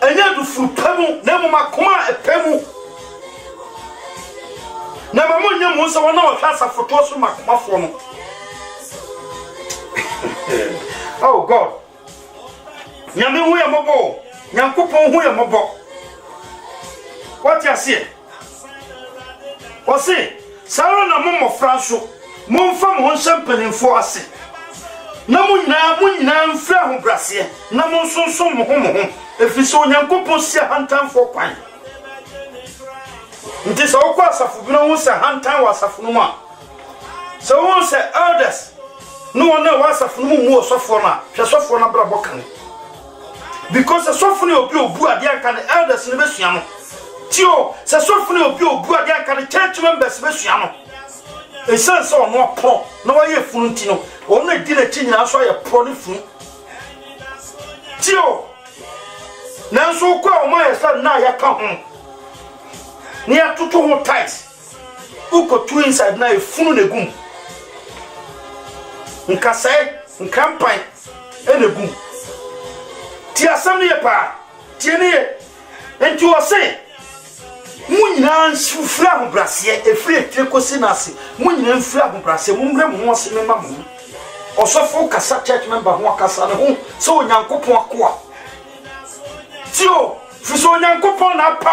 enye du fupamu na mu makoma epemu na mamunye mu nsa wona o hwasa foto so makoma fo no oh God nyame hu ya mobo Nyankopon hu ya mobo what you say o say sawo na mo mofranso momfa mo nshampanimfo ase na munyina mfra ho brase na mo nsonso mo ho efise Onyankopon si ahantanfo kwan nti so kwa asafo bi no hu se hantan wa asafo no ma so won se elders no one wa asafo no mu osofo na hwesofo na bra bokan because asofo no obi obu ade anka ne elders ne besua no tio se asofo no obi obu ade anka ne church members besua no esense ono pro na wa ye funu nti no ono edi na chi nyina so ye pro ne funu tio na nso kwa o ma ye sa na ya ka ho ni atoto ho tight uko two inside na e funu na gum nkasai nkampan ene gum ti asam ne ye pa ti ne ye enti o se munyina nfura ho brase efri etire kosi nase munyina nfura ho brase mumre mo ho se mema mo osofo kasa church member ho kasa ne ho so Onyankopon akoa tio fiso Onyankopon na pa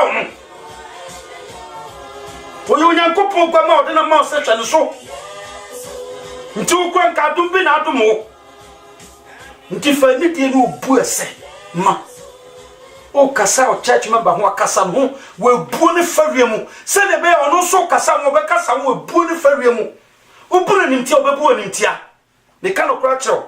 ho Onyankopon kwa ma odena ma se twa ne so nti ukwa nka dum bi na adum ho nti fa ni die no bu ese ma o kasa o church member ho akasa no we buo ne fawie mu se de be ono so kasa mo be kasa we buo ne fawie mu o buru nimtia o be buo nimtia me kan okra chero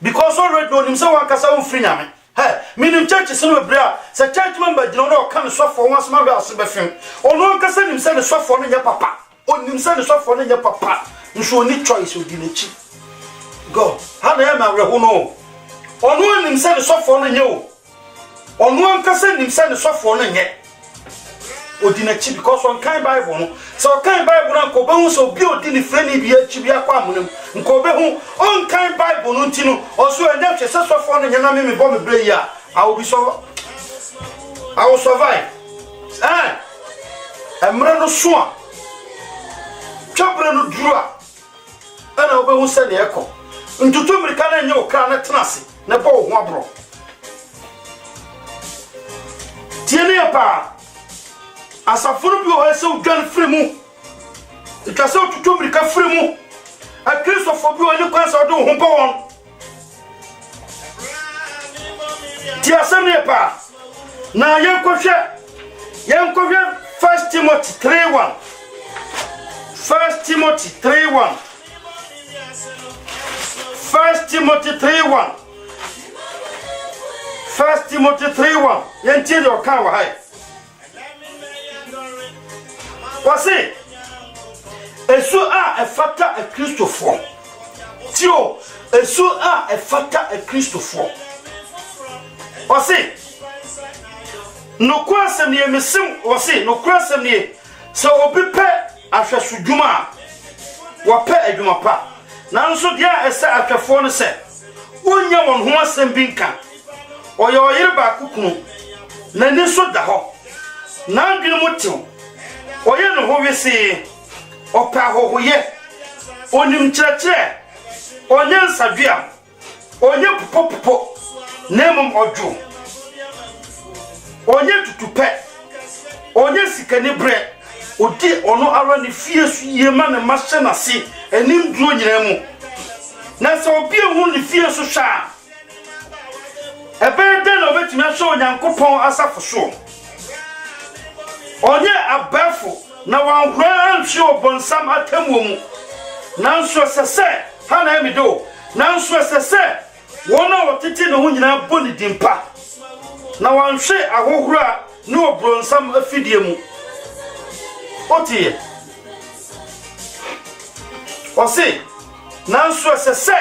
because already no nimse wa kasa o mfiri nyame hey minim church se no bra se church member gino no kan so for once ma be ase be fem ono kasa nimse ne so for no nya papa o nimse ne so for no nya papa nso oni choice o di nechi God ha na ya ma wreho no onu anim se ne sofo no nye o onu ankasa nim se ne sofo no nye odina chi because on kan Bible no so kan Bible na ko behu so bi odini freni bi achi bi akwa amunam nko behu on kan Bible no ntino oso enya hwe se sofo no nye na me bo me bre ya I will survive emre no so a twapre no duru a ana obehu se ne ekọ ntutu mirika na nye okra na tenase na bo ho abro tiene ya pa asafuru bi o ese udwan free mu itase otutu mirika free mu a Christopher bi o ni kwansa odo ho bo won ti asem pa na yenkohwe 1 Timothy 3:1 1 Timothy 3:1 1 Timothy 3:1 1 Timothy 3:1 yentie yo kan wa hai wase esu a efata a Christopher tio esu a efata a Christopher wase no kwasem ne mesim wase no kwasem ne so obi pe ahwesudwuma wa pe adwuma pa nanso dia ese atwefo no se wonya won ho asem bi nka oye oyire ba kukunu na ni so da ho na ndwene motew oye no ho wese opa hohoye onim kyerɛkyerɛ onye nsadua onye popopo nemum odwo onye tutupe onye sikani bre odi ono ara ne fie su yema ne mahye na se enim duo nyina mu na so obi ehu ne fie so hwa ebe de no betimi ahwe onyankopon asafo so onye abafo na wanhura nhwe obonsam atamu mu nanso sese ha na emido nanso sese wona wotete ne ho nyina boni dimpa na wanhwe ahohura ne obronsam afidie mu otie osi nanso sese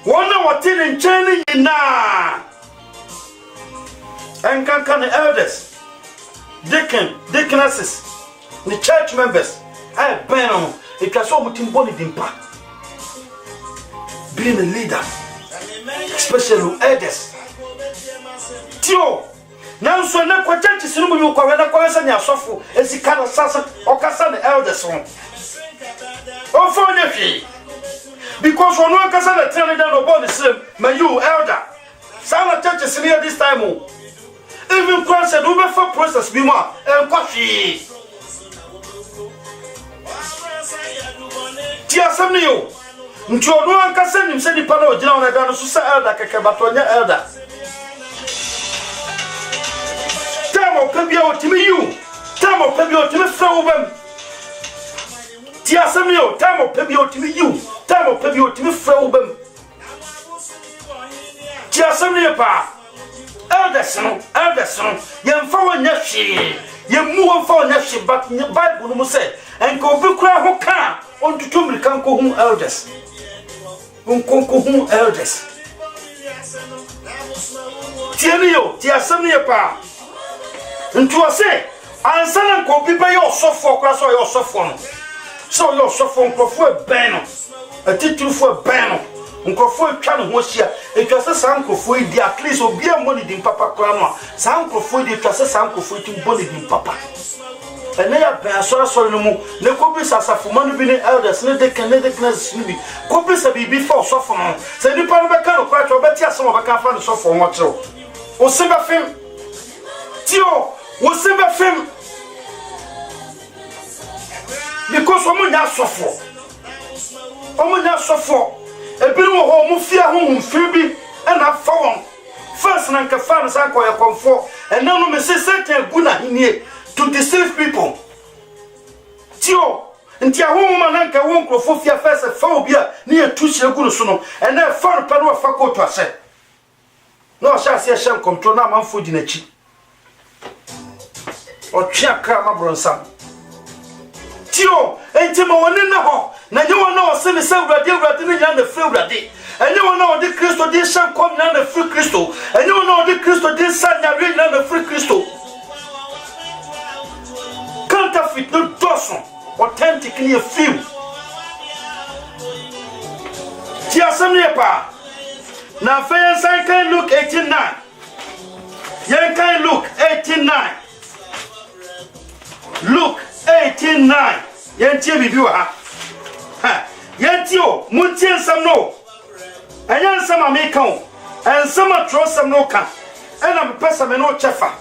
wona wote ne nkyɛn ne nyina enkanka ne elders deaconesses the church members I ban on it was so much body dimpa being a leader especially elders tio now so na kwa church sinu mu kwa na kwa sa nya sofo esika na sasa okasa na elders on o for na hwe because one okasa na tell them no body same my you elder some church sinu this time even Christ said we for process be more kwafi ti asem yo nti ono ankasa nim se dipa na ogina ona da no so sa elder keke batonya elder tamo pebia otimi you tamo pebia otimi frawo bam ti asem yo tamo pebia otimi you tamo pebia otimi frawo bam ti asem yo pa elders no yemfa wonya hwe yemu wonfa wonya hwe but Bible no mu say enko bi kura ho ka on tutumri kan ko hu elders ko hu elders tieni yo ti asem ne pa ntu ose ansana ko bi ba yo sofo kura so yo sofo no so yo sofo nkofo ben no atitufo ben no nkofo atwa no ho hia etwase san nkofo di at least obi amoni di papa kura no san nkofo di etwase san nkofo ti mboni di papa ene ya ben so no mu ne ko bi sasafo manu bi ne elders ne de kenneth ni bi ko bi sa bibi for sofo no se ni pa no be ka no kwa cho beti asem obeka fa no sofo ho kiro o se ba fem tio o se ba fem because omunya sofo ebiru ho mu fia ho mfiri na fa won first na nkafa no san ko yakonfo ena no me se satan guna hinie to deceive people tio ntia ho ma na nka won krofo fia first fa obi a ne etuhye gunu so no ena fa no pa no fa ko to ase no sha se shem control na manfo di na chi o twa kra ma bronsam tio enti ma woni na ho na nye wona o se ne se urade ne nya na frɛ urade enye wona o de Kristo de shan kom na na frɛ Kristo enye wona o de Kristo de san nya re na frɛ Kristo counterfeit no doson authentic ni a few ti asem pa na fa yan kan Luke 18:9 yan kan Luke 18:9 Luke 18:9 yan tie bibi wa ha yan tie o mun tie nsam no ayan nsam ameka o ensam atrosam no ka ena me pesa me no chefa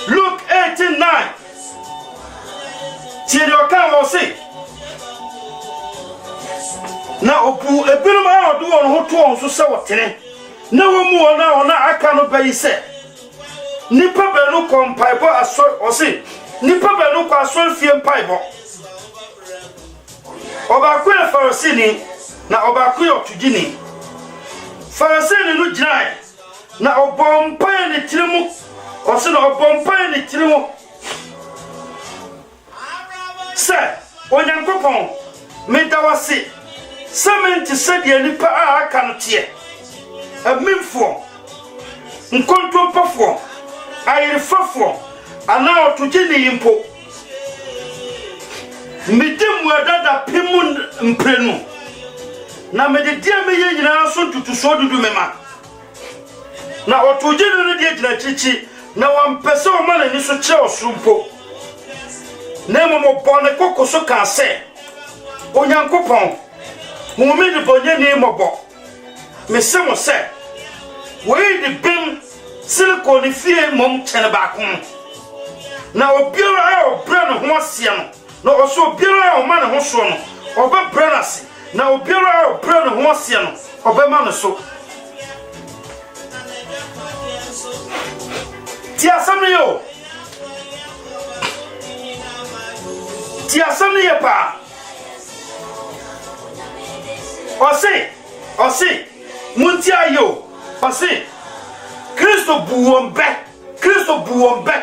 Luke 18:9 tie o kan wo se na opu ebirum a odo won ho to on so se wotene na wo mu ona aka no bayi se nipa benu kompaibo aso osi nipa benu kwa aso fie mpaibo oba ku e Farisini na oba ku otugini Farisini no ginae na obompa ne tirimu osi na obompa ne tirimu se onyankopon medawase sementi se de nipa a aka no tie amimfo nkontompafo ayirfafo ana otugini yimpo midimu adada pimu mprenu na medidia meye nyina so tutuso dudu mema na otugini no de gina chichi na wampese o mane ni so che osumpo na mo bone kokoso ka se onyankopon mo mi de bonye ni mobo me se mo se we de bim silicone fie mom chene ba kun na obiara a obra no ho asia no na oso obiara a o ma ne ho so no oba brandase na obiara a obra no ho asia no oba ma no so ti asam yo ti asam ye pa osi munti ayo osi Kristo buombe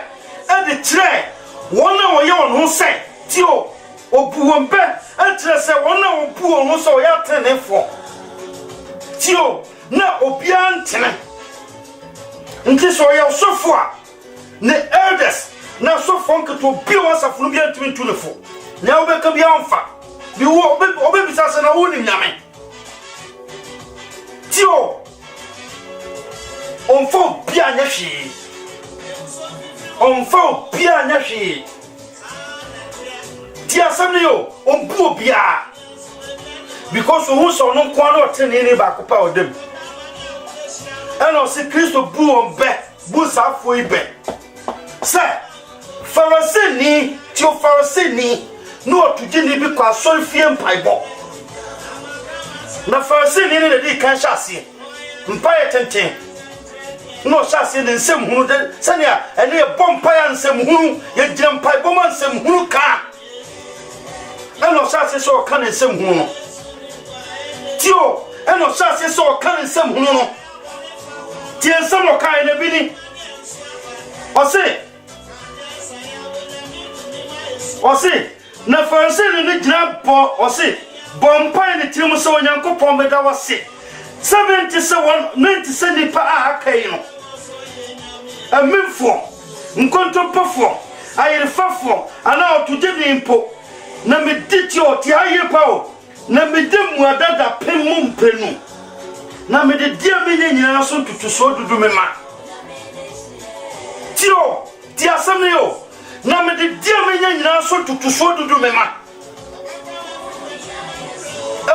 e de kire wona wo ye won ho se tio obuombe e kire se wona wo bu won ho so ya tenefo tio na obia ntene nti so ye sofo a ne elders na sofo nketo bi wo asafo bi antimi tunefo na wo be ka bi anfa bi wo obe bisa se na wo ni nyame tio on fo bia nyashi ti asamni yo on bu bia because who so no kwa no tene ni ba kopa odem eno se Kristo bu on be bu safo ibe se Farisini ti o Farisini no otugini bi kwa so fie mpaibo na Farisini ni de kan hyase mpaye tenten no shase ne nsem hunu de sania ene bompa ya nsem hunu ye gyempa boma nsem hunu ka eno shase so ka ne nsem hunu no tio eno shase so ka ne nsem hunu no ti nsem o ka ene bini osi na Farisini ne gyina bo osi bompa ne tirim so onyankopon meda wase 90 nipa a akai no amimfo nkontompafo ayirfafo ana otugeni impo na mediti oti ayepa o na medemu adada pemmu mpenu na mededia menye nyina so tutuso dudu mema tio ti asamne yo na mededia menye nyina so tutuso dudu mema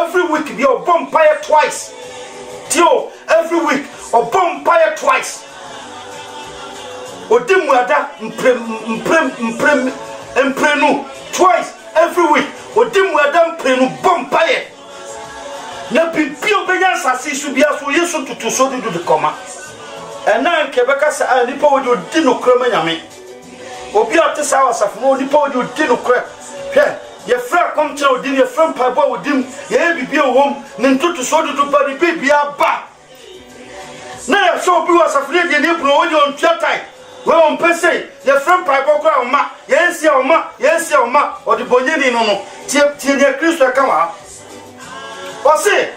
every week be bonfire twice tio every week or bonfire twice odimu ada mprenu twice every week odimu ada mprenu bonfire na bibio benya sase su bia so yeso tutuso dudu de koma ena nkebeka sa nipa wodi odi no krama nyame obi atesa wasafo no nipa wodi odi no kra hwe ye fra komtra odi ye fra mpabo odim ye bibio wom ne ntutuso dudu ba bibia ba na ya so bi wasafo de ne bro wodi on tuatai we on pese ye friend pipe kra o ma yes ya o ma o de bonyeni no no tie ne Kristo ka wa o se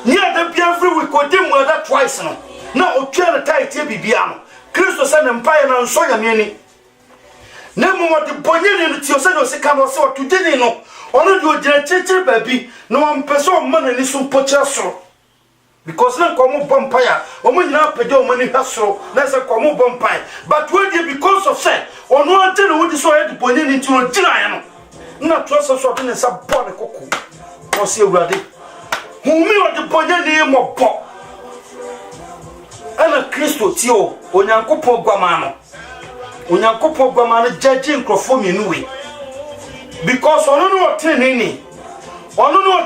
ni ade bia free we ko dem that twice no na o twa na tai tie bibia no Kristo se ne mpaye na nso ya me na mo de bonyeni no tie se no se ka no se o tudeni no ono de o gina cheche baby no am pese o ma na ni so pocha so because na komo vampire o mo nyina pede o mani hasro na se komo vampire but we dey because of say ono ante no wodi so head bonye ni ti no gina ya no na to so de ne sa bo ne kokko o se urade humi o de bonye ni mo bo ana Kristo ti o onyankopon gwama no judge nkrofo mienu we because ono no otene ni ono no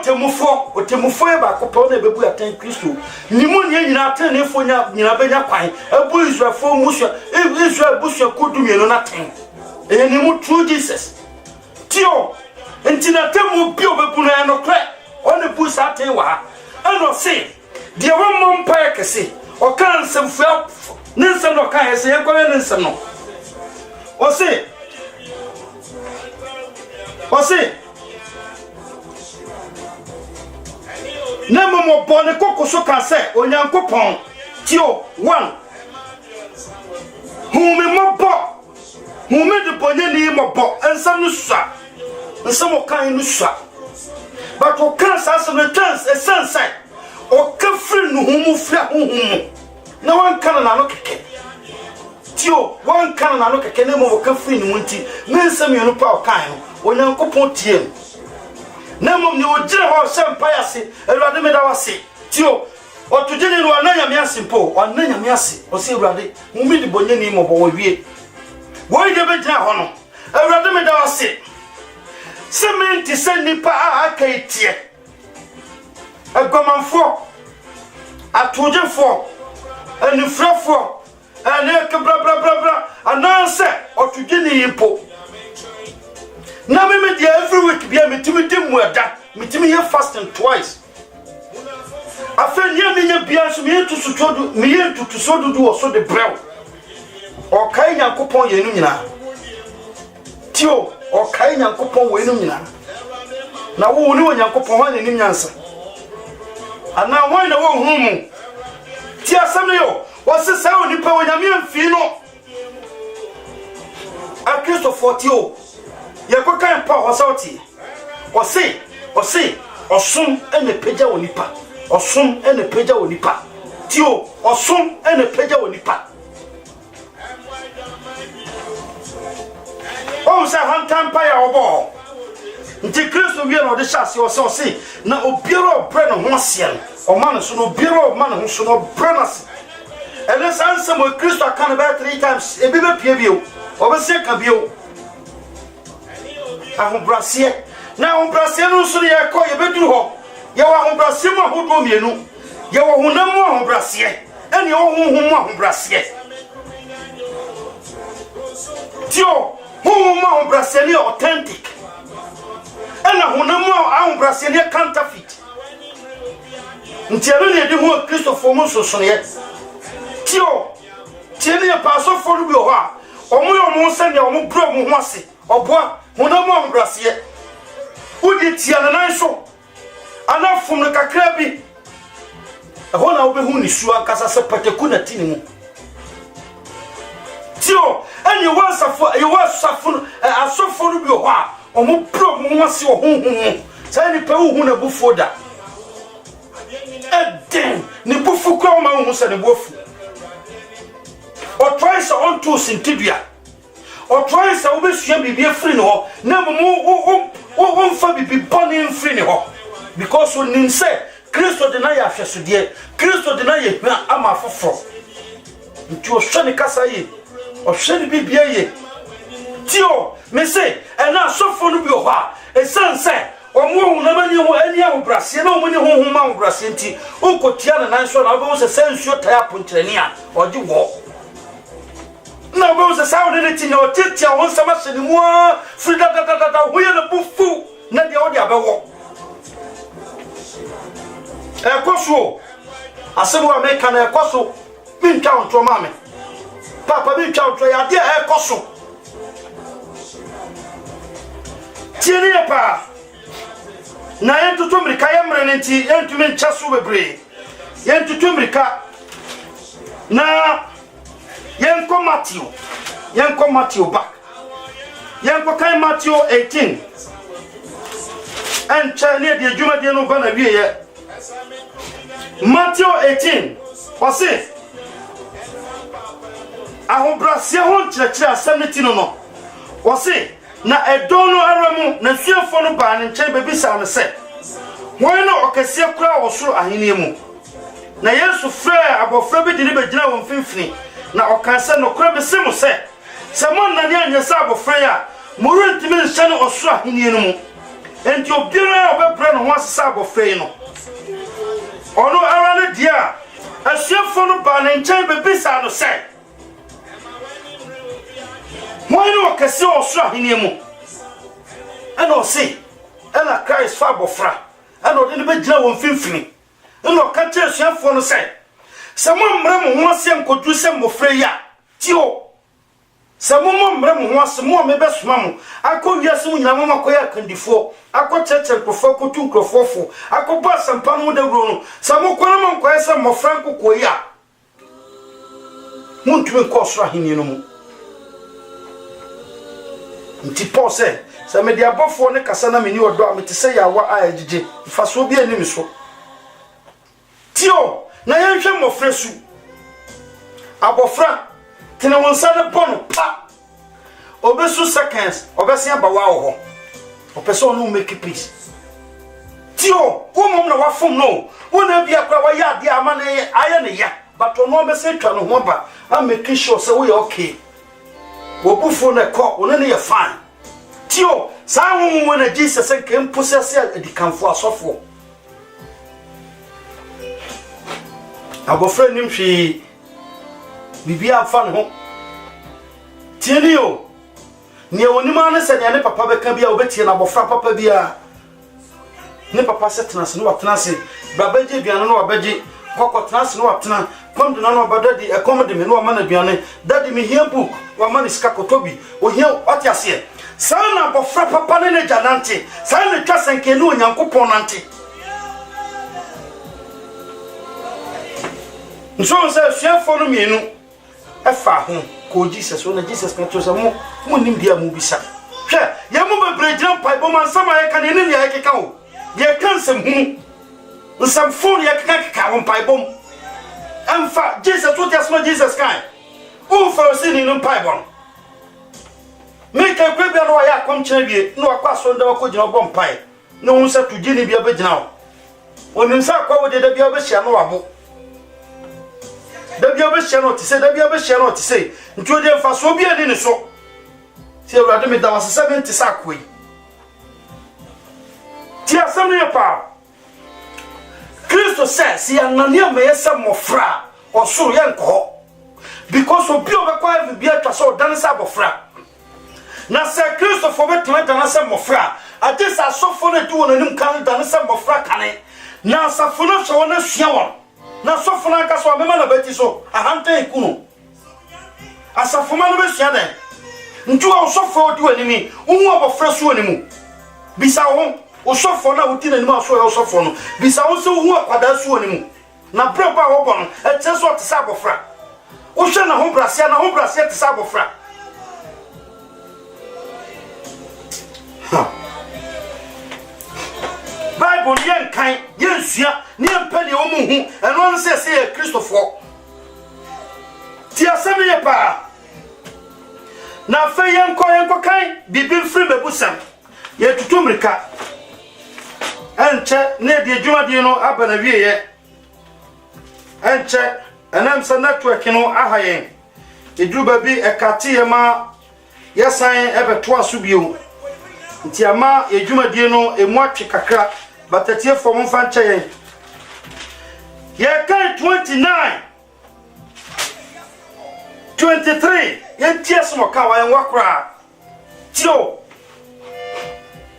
otemufo e ba kopa na bebu atan Kristo ni mu ne nyina atan ne fo nyina benya kwan abu Israel fo musu Israel busu kodumie no na tan e ni mu true Jesus tio entina temu bi obebu na no kre ono bu sa atan wa ano se de wo mompa yakese o kan semfu ne nsem no kan yese ye kwa ne nsem no o se na mo bone kokoso ka se onyankopon tio 1 hume de bonye ni mo bo ensam no sua ensam o kan no sua but o kan sa se no chance essence o ka free no humu fra humu na wan kan na no keke tio wan kan na no keke na mo ka free no munti me ensam yo no pa o kan no onyankopon tie na mom ni ogira ho sempa yase Ewurade me da wase tio otugene no ananya me asimpo ananya me ase o se Ewurade mumi di bonye ni mo bo wie wo ide be gina ho no Ewurade me da wase sementi se nipa akaitie agomanfo atujefo anifrafo ane bra ananse otugene yimpo na me dey every week bia metimi dem muada metimi here fasting twice afenya menya bia so me tutu sodu me ye tutu sodu do so de brew o kai Nyankopon ye nu nyina tio o kai Nyankopon we nu nyina na wo ni Nyankopon ho ni nyansa ana wo na wo humu ti asam yo wo se sa oni pa wo nyame amfi no a Kristo 40 ye ko kan pa hosauti o se osun ene peja wonipa osun ene peja wonipa tio osun ene peja wonipa o sa hantan pa ya obo nti Kristo wie no de chase o se na obiero bre no ho asiel o man so no obiero man ho so no bre na se ele sanse mo Kristo kan ba 3 times e bi be pie bio o be se ka bio ahombrasie na ahombrasie no so ye ko ye beduru ho ye wa ahombrasie mo ahodo mienu ye wo honam mo ahombrasie ene wo honhom mo ahombrasie tio honhom mo ahombrasie ni authentic ene honam mo ahombrasie ni counterfeit ntiaro ne de ho Kristo fo mo so ye tio tiene ya paso fo lu bi ho a omo yo mo se ne omo bro mo ho ase oboa honamo ambrasie udi tia na nan so anafum no kakra bi ho na obehu ni su ankasa se pateku na tini mu tio ani wasafo asofo no bi ho a omo pro mo ase o honhom sai ni pa hu na bufu da eden ni bufu kwa ma hu se ne bufu o twice on to sintidua o twice o be sua bibie free no na mo mfa bibi boni free no because o nim say Kristo de na ya hwesode Kristo de na ye hwa ama foforo nti o hwe ne kasa ye o hwe ne bibie ye tio me say na sofo no bi o ha e sanse o mo hu na mani ho ani a brase na o mani ho ma brase nti o kotia na nan so na o be se sensuo tai apontrani a o de wo na bo se sawo de ti no titia won sama se ni mu frida da ho ye na bufu na de o de abewo e koso asemu America na e koso min town to mame papa bi twa otro ya de e koso tieni ya pa na yentutu mrika ya mrene nti yentumi nchaso bebre yentutu mrika na yenko Matthew back yenko kan Matthew 18 and chane de adwuma de no ba na wie ye Matthew 18 wase ahobrasie ho nkyerɛkyerɛ asɛmneti no wase na edono aramu na suafo no ba ne nkyɛn bebisa no sɛ wɔn no ɔkɛse kura wɔ soro ahenie mu na Yesu frɛ abɔfra bi de ne begyina wɔn mfimfini na ɔka sɛ no kura bese mo sɛ mon na ne anya sɛ abɔfra ya morentimi nhyɛ no ɔsoro ahenie no mu enti obiara ɔbɛbrɛ no ho asesa abɔfra yi no ɔno ara ne dia asuafo no ba ne nkyɛn bebisa no sɛ wɔn no ɔkɛse ɔsoro ahenie mu ɛna ɔse ɛna Christ fa abɔfra ɛna ɔde ne begyina wɔn mfimfini ɛna ɔka kyerɛ asuafo no sɛ mommrɛ mo ho ase nkodu sɛ mmɔfra yi a tio sɛ mommrɛ mo ho ase mo a mebɛsoma mo akɔ wiase mu nyina mo makɔyɛ akandifo akɔ kyerɛkyerɛ nkurɔfoɔ akɔtu nkurɔfoɔfo akɔbɔ asɛmpa no ho dawuro no sɛ mokɔno ma nkɔyɛ sɛ mmɔfra nkokɔ yi a montumi nkɔ ɔsoro ahenni no mu nti Paul sɛ mede abɔfoɔ ne kasa na meni ɔdɔ a mete sɛ yɛawa a agyegye mfasoɔ bi anim so tio na yɛnhwɛ mmɔfra su abɔfra tene wo nsa ne bɔ no pa obesu seconds obesia ba wa ho opese onu make peace tio wo mom na wafom no wo na bia kwa wa ya de ama na aye ne ya but onu obese twa no ho ba am make sure say we okay wo bufu na ko wo ne ye fine tio sa ho na Jesus nke mposese adikanfo asofo abofra nim hwi bibia fa no ho tienio ne onima ne se ne papa beka bia obetie na abofra papa bia ne papa se tenase no watena se babaje duane no wabaje kokko tenase no watena pom duna no badadi e komde me no ama na duane dadi me hia book wa ma ne sika kotobi o hia otiase sana abofra papa ne janante sana ne twasenke ne onyankopon nante nso se suafo no mienu efa ho ko Jesus na Jesus kan to se mo nim dia mu bisa hwe ye mo bebrejira pai bo man sama ye kan ne ne ye keka o ye kan sem hu nsam fon ye keka ho pai bom emfa Jesus to tell Jesus kan o fa se ni no pai bom me ka kwa bia no ya kom kire bie no akwa so nda ko gina bom pai no hu se to gini bia be gina o nim sa kwa wo de da bia be hia no wabo da bia be hia no ti se da bia be hia no ti se nti o de fa so bia ni ne so ti Awurade me da wase 70 sakoi ti asem ne pa Kristo says ya nania me yesa mofra osoro ye nko because obi obekwa evi bia twa so dan sa bofra na se Kristo fo betema dan sa mofra ade sa sofo na di wonanim kan dan sa mofra kane na safo no so na sua won na sofo na ka so amema na beti so ahanta ikuno asafo ma no be sua den ntu o sofo di wanimi unhu abofra so wanimu bisa ho o sofo na uti na nimu aso ya sofo no bisa wo se unhu akwada so wanimu na braba wo bon e che so te sa abofra wo hwe na ho brasia te sa abofra Bible yen kan yen sua ne empele o mu hu eno no se Christopher ti asemi ye pa na fe yen ko kan bibi mfiri bebusam ye tutumrika enche ne de adwumade no abana wie ye enche enam sa network no ahayen eduba bi ekate ye ma yesan ebeto aso bio nti ama adwumade no emu atwe kakra batatie fom mfa nche ye ye kan 29 23 yentia smo ka wa yenwa kra tio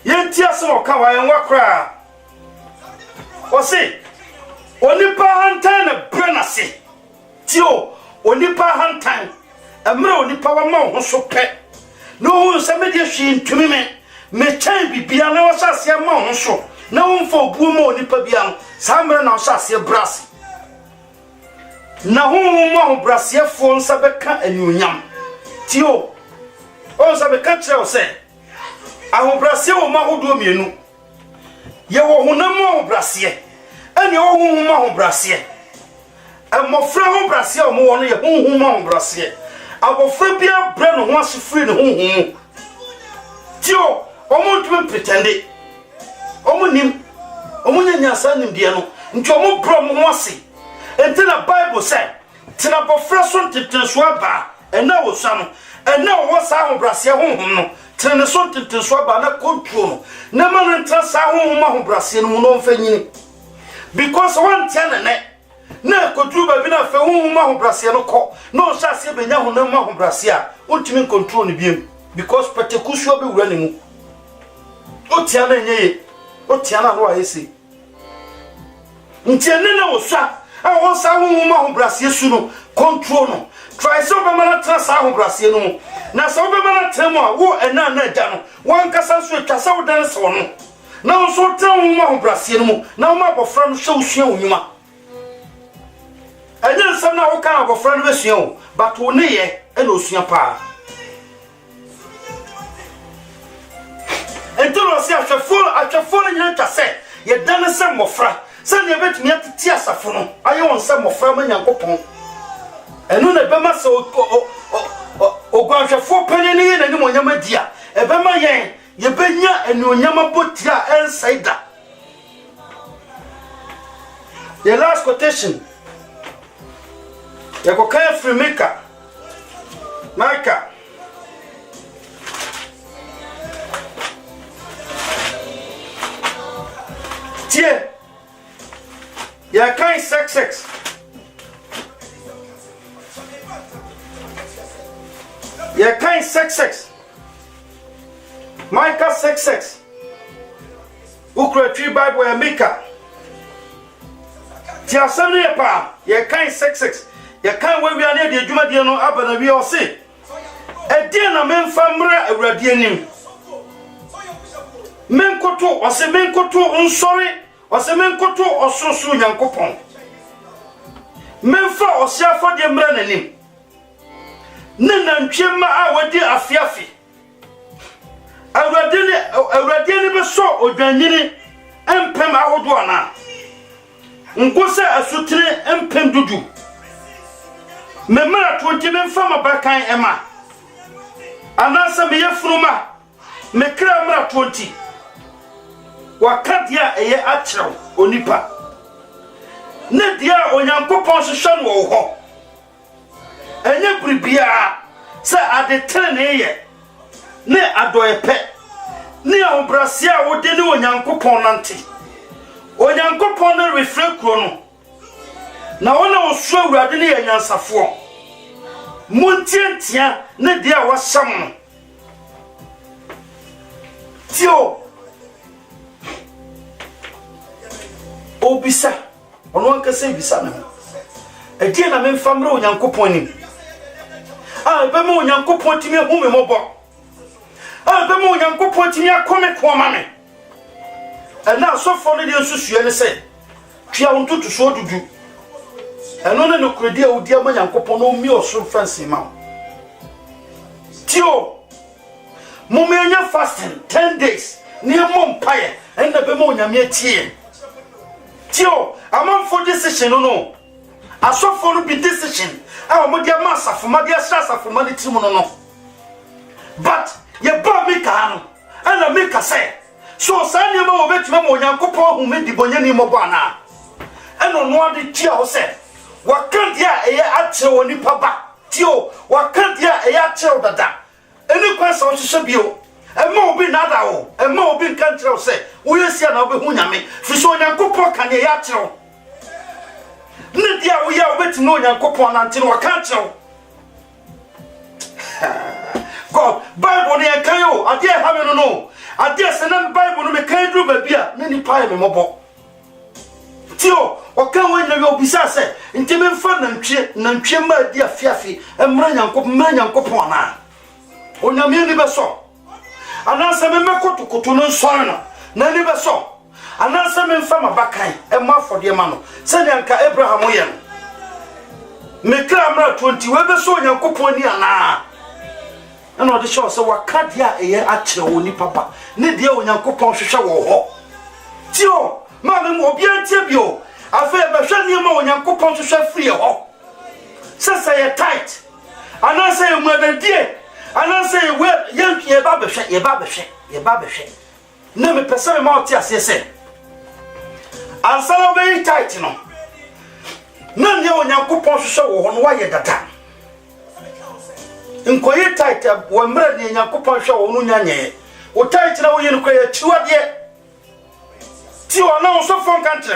yentia smo ka wa yenwa kra osi onipa hantan na brenase tio onipa hantan emre onipa wa ma ho so pe no hu se me de hwe ntumi me chan bibia na wo hyase ma ho so na wo mfa obuo ma onipa bia no sa mre na wo hyase brase na hu mo ho brase fo nsa beka anyunyam tio o nsa beka kire o se aho brase wo ma hodo mienu ye wo honam ho brase ene wo hu ma ho brase amofra ho brase o mo wono ye hu ma ho brase abofra bia bre no ho asefri ne hu tio omo ntwe pretende omo nim omo nyanyasa nim de no nti omo bro mo ho ase enti na bible say tina bofra so ntetenso aba ena wo sa no ena wo sa ho brase ho no tina so ntetenso aba na control no na man ntra sa ho ma ho brase no no mfanyini because one tiana na kodru ba bi na fa ho ma ho brase no ko no sha se benya ho na ma ho brase a untimi control ni biem because patekusuo be wura ne mu otiana nyeye otiana no ayesi ntiene na osua a won sa ho ma ho brase su no control no try so be mana tra sa ho brase no na so be mana tra mu a wo ena na ja no wan kasa so etwa sa wo dan so no na wo so tra ho ma ho brase no mu na wo ma bofra no hwe osua onwuma anya nsam na wo kan bofra no besua o but wo ne ye ena osua pa entolo si atwafo nyina twa se ye dan se mofra se ne betumi atiti asafo no aye won se mofra ma nyankopon enu na bema se ogwanhwefo panini ye nani monyama dia e bema yen ye benya enu onyama botia ensaida the last quotation ye ko kan free Micah tie ya kai 66 ya kai 66 Micah 66 ukra tree bible ya Micah ti asem ne pa ya kai 66 ya kan we wi ane de adwuma de no abana wi o se e na memfa mra awurade anim menkoto ose menkoto nsori ose menkoto ososo nyankopon menfa ose afode mra nanim ne nantwema a wadi afiafi awurade ne beso odwanyini empem ahodo ana nkose asutire empem dudu memra 20 menfa mabakan ema anasa me yefruma mekra mra 20 wakadia eye atrew onipa ne dia onyankopon hwehwe no wo ho enye bribia se adetre ne ye ne adoepe ne obrase a wode ne onyankopon nante onyankopon na refrekro no na wona osu awurade ne yanyansafo muntientia ne dia wasam no tio obisa ono anka se bisa na edie na memfa mra onyankopon nim be mo onyankopon timi hu me mobo be mo onyankopon timi akome ko ma me na sofo ne de nsusue ne se twia wontutu so dudu eno ne nokredi a wodi ama nyankopon no mi oso fancy ma tio mo me anya fasting 10 days ne mo mpaye enda be mo onyame atie tio amanfo decision no asofo no bi decision a mo dia masafo ma dia sasafo ma ne timu no but ye ba mi ka no ana mi ka say so sani ma wo betuma mo nyankopon hu me di bonyani mo ba na eno no ade tia ho say wakandia eye ache woni paba tio wakandia eye ache odada eni kwasa o hwehwe bio ema obi nada o ema obi kantre o say wo yesia na obi hu nyame fi so nyankopon kan ye ache o ne dia wo ya obeti no nyankopon na ntino wakantre o God Bible ne kan yo ade ha me no ade se na Bible no me kan dru ba bia na ni pa me mobo tio oka wanya yo bisa se ntime mfa nantwie ma di afiafi emra nyankopon na onyame ni beso ananse me mekotokoto no nsɔre no na ni beso ananse me mfa mabakan emma afode ma no se nyanka Abraham ye no mekra amra 20 we beso nyankopon ni ana na ode show se wakadia eye akyere woni papa ne de onyankopon hwehwe wo ho tio ma me mo bia ntie bio afa be hwe ne ma onyankopon hwehwe free ho se ye tight ananse ye muadadie ananse ye we ye ba behwe na me pese me ma oti asese ansala be tight no na ne onyankopon hwehwe wo ho no wa ye dada nkoyi tight wa mra ne onyankopon hwehwe wo no nyanye o tight na wo ye no kwa ya chiwade tio na so fon country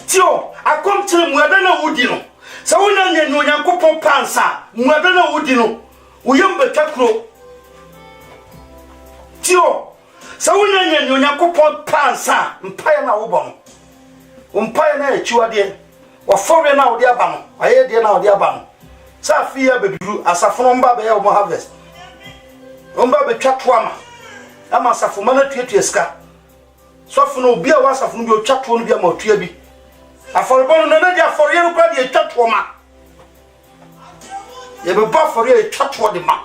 tio akomtire muada na wudi no sa wona nya no onyankopon pansa muada na wudi no uyembe takro tio sa wona nya no onyankopon pansa mpaye na wo bon mpaye na echiwade wa fore na wodi aba no aye de na wodi aba no sa afia beduru asafono mba be ya wo harvest omba be twatoama ama asafo mana tuetue ska sofono obi a wasafono bi otwato no bi ama otua bi aforebo no na dia afore no kwa dia twatwo ma ye be ba afore ye twatwo de ma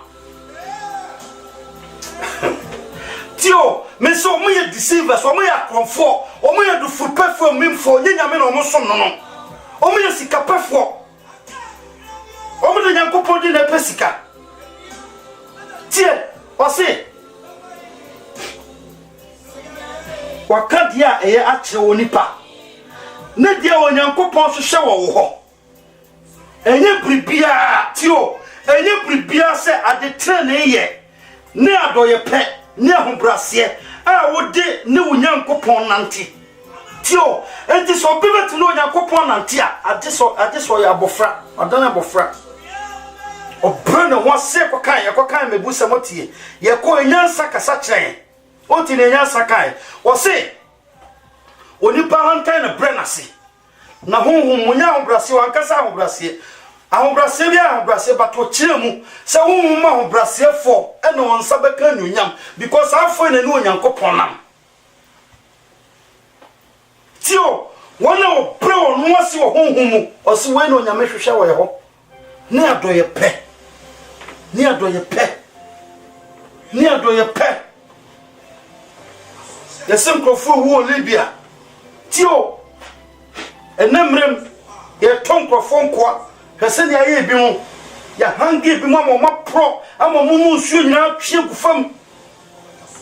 tio me so mo ye deceivers o mo ye akonfo o mo ye du fupefo mimfo nyanya me no mo som no o mo ye sikapefo o mo de nyankopon di na pesika tie o se wakadia eye akyere woni pa ne dia onyankopon hwehwe wo ho enye bribia tio enye bribia se adetre ne ye ne adoye pe ne ahobrase a wode ne onyankopon nante tio enti so bibet ne onyankopon nante a adeso ya abofra adana abofra obrane ho se kokan mebusa motie ye ko enyansa kasa kyerɛ oti ne nyansa kai wo se onipa hantan na brenase na honhom munya ahobrase wankasa ahobrase bia ahobrase bato kyerɛ mu se honhom ma ahobrase fo ene wonsa beka nyunyam because afo ne ne onyankopon nam tio wona obre wonu wase wo honhom mu ose we ne onyame hwehwe wo ye ho ne adoye pe yesem krofo wo Libya tio enemrem ye ton krofo nkoa hwese ne aye bi mu ya hangi bi mu ama pro ama mu nsuo nyina twie gufam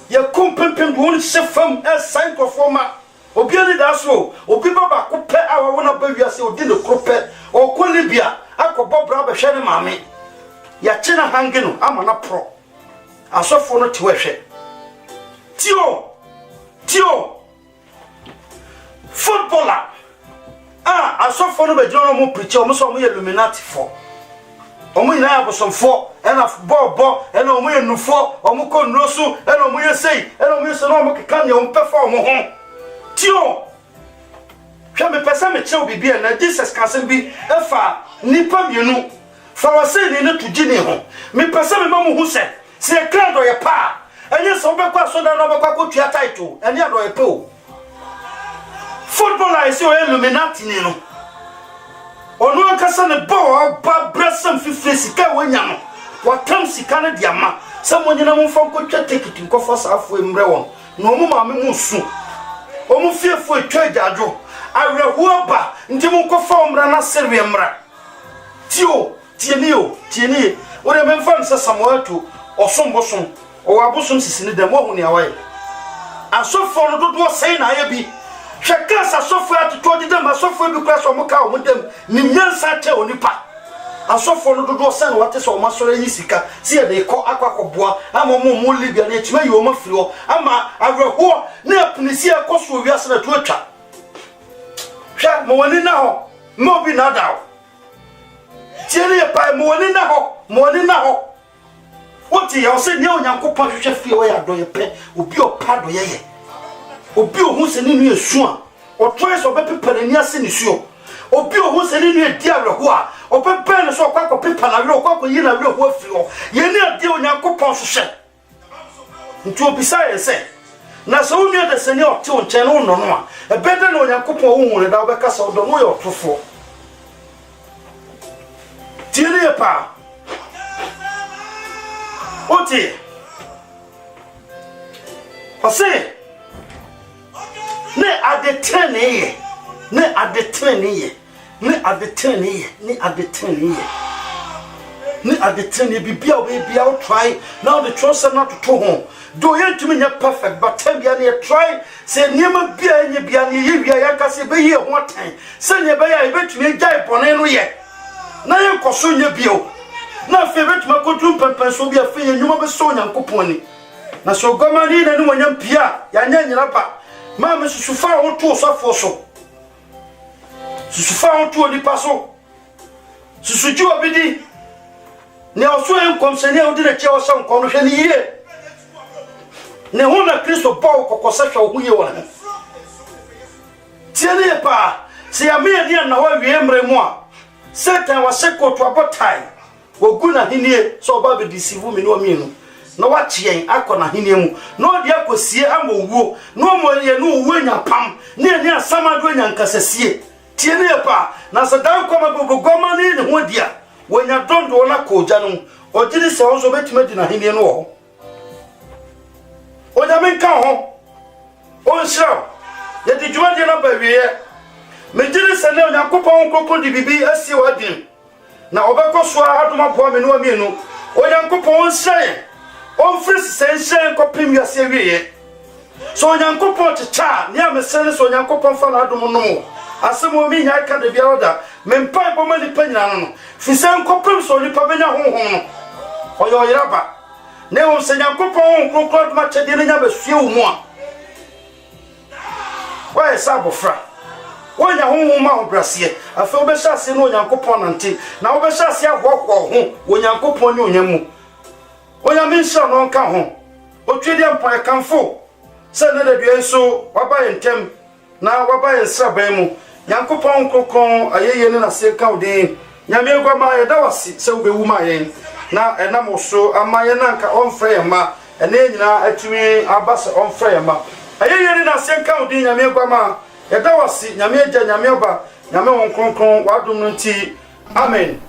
ye kompempem do won sefam esan krofo ma obi ani da so obi baba ko pe awa wona ba wiase odi ne krope o ko Libya akobọ bra ba hwe ne maame ya chena hangi no ama na pro asofo no tiwehwe tio footballer asofo no be jiro mo preach o mo so mo ye Illuminati fo o mo ina abosom fo ena bobo ena o mo ye nufo o mo ko nrosu ena o mo ye sei ena o mo ye so no mo keka ne o mpefa o mo ho tio hwe me pesa me che obi bia na Jesus kansen bi efa nipa bienu fa wase ni ne tugini ho me pesa me mamu hu se krado ye pa enye so be kwa so da no be kwa ko tua title ene ado ye pe o footballer is o Illuminati ni no onu akasa ne ball ba brasam fifre sika wanya no watam sika ne diama samonyina mo fon ko twa ticket nko fosa afo emre won no mo ma me mu su o mu fiefo etwa jajo awreho ba ndi mo ko fa omra na serve emra tio tieni o re men fam se Samuel to osombosom o wabosom sisini dem wo hu ne awaye asofo no dodo sei na aye bi hweka sa asofo atoto di dem asofo bi kura so mo ka o mo dem ni nyansa che onipa asofo no dodo sei na wate so o masore yi sika si e de ko akwakoboa ama mo Libya na etima yi o mafiri o ama awreho na apunisi e ko so wiase na to atwa hwa mo wani na ho mo bi na dawo tieni e pa mo wani na ho oti ya ose ne onyankopon hwehwe fie wo ya do ye pe obi o pa do ye obi o hu se ni nu esu a o try so be pepa ni ase ni suo obi o ho se ni e di awerho a o be pen so kwakọ pepa na awerho kwakọ yi na awerho afiri ho ye ni ade onyankopon hwehwe nti obisa ye se na so unu de se ni o te o nchen no no a e bede na onyankopon wo hu ne da obeka so do no ye otofo tiene pa oti ose ne adetene ye ne adetene ye ne adetene ye ne adetene ye ne adetene bibia we bia o try now the trust not to home do you to me perfect but tell me I try say niema bia nye bia ne ye wia ya kase be ye ho tan say ne be ya e betumi jai bone no ye na ye koso nye bio na fe betuma kotu pempen so bia fe ye nyuma be so nyankopon ni na so gomani na ne wanyam pia ya nya nyina ba ma me susufa wo to sofo so susufa wo to nipa so susuju obidi ne oso enkom se ne odi na che oso nkom no hwe ni ye ne ho na Kristo Paul kokose hwe wo ye wona tiene pa se ya me dia na wa wie mre mu a Satan wa sekoto abotai oguna hinie so ba be deceive me no mienu na wa chien akona hinie mu no de akosie amowuo no mo ye no wuo nya pam ne ne asamado nya nkasasie tie ne pa na se dan koma bobogoma ne ne ho dia wonya dondo na koja no ogiri se wo so betima di na hinie no ho onya menka ho on shira ye di juma de na ba wiye mejiri se ne onyankopon kokon di bibi asi wadin na obekoso adoma boa me no amienu onyankopon hye on frisi sense kopim yase wiye so onyankopon chicha ne amesere so onyankopon fa na adom no asemo mi nya ka de bia oda mempa bo mani panyina no fisen kopim so nipa benya honhom no oyo yiraba ne on senyankopon kokon ma chede ne nya besue wo mu a wa esa bofra wonya honhom ma obrase afa obesha ase no onyankopon nante na obesha ase ahwokwo ho onyankopon ne onyamu onya mensa no nka ho otwedi ampa kanfo se ne de due so waba yentem na waba yensraban mu nyankopon kokon ayeye ne na se ka ode nyame agwama yeda wase se obewu ma yen na enam so amaye na nka onfre yema ene nyina atumi abase onfre yema ayeye ne na se ka ode nyame agwama yeda wase nyame agya nyame oba nyame won kronkron wadom no nti amen.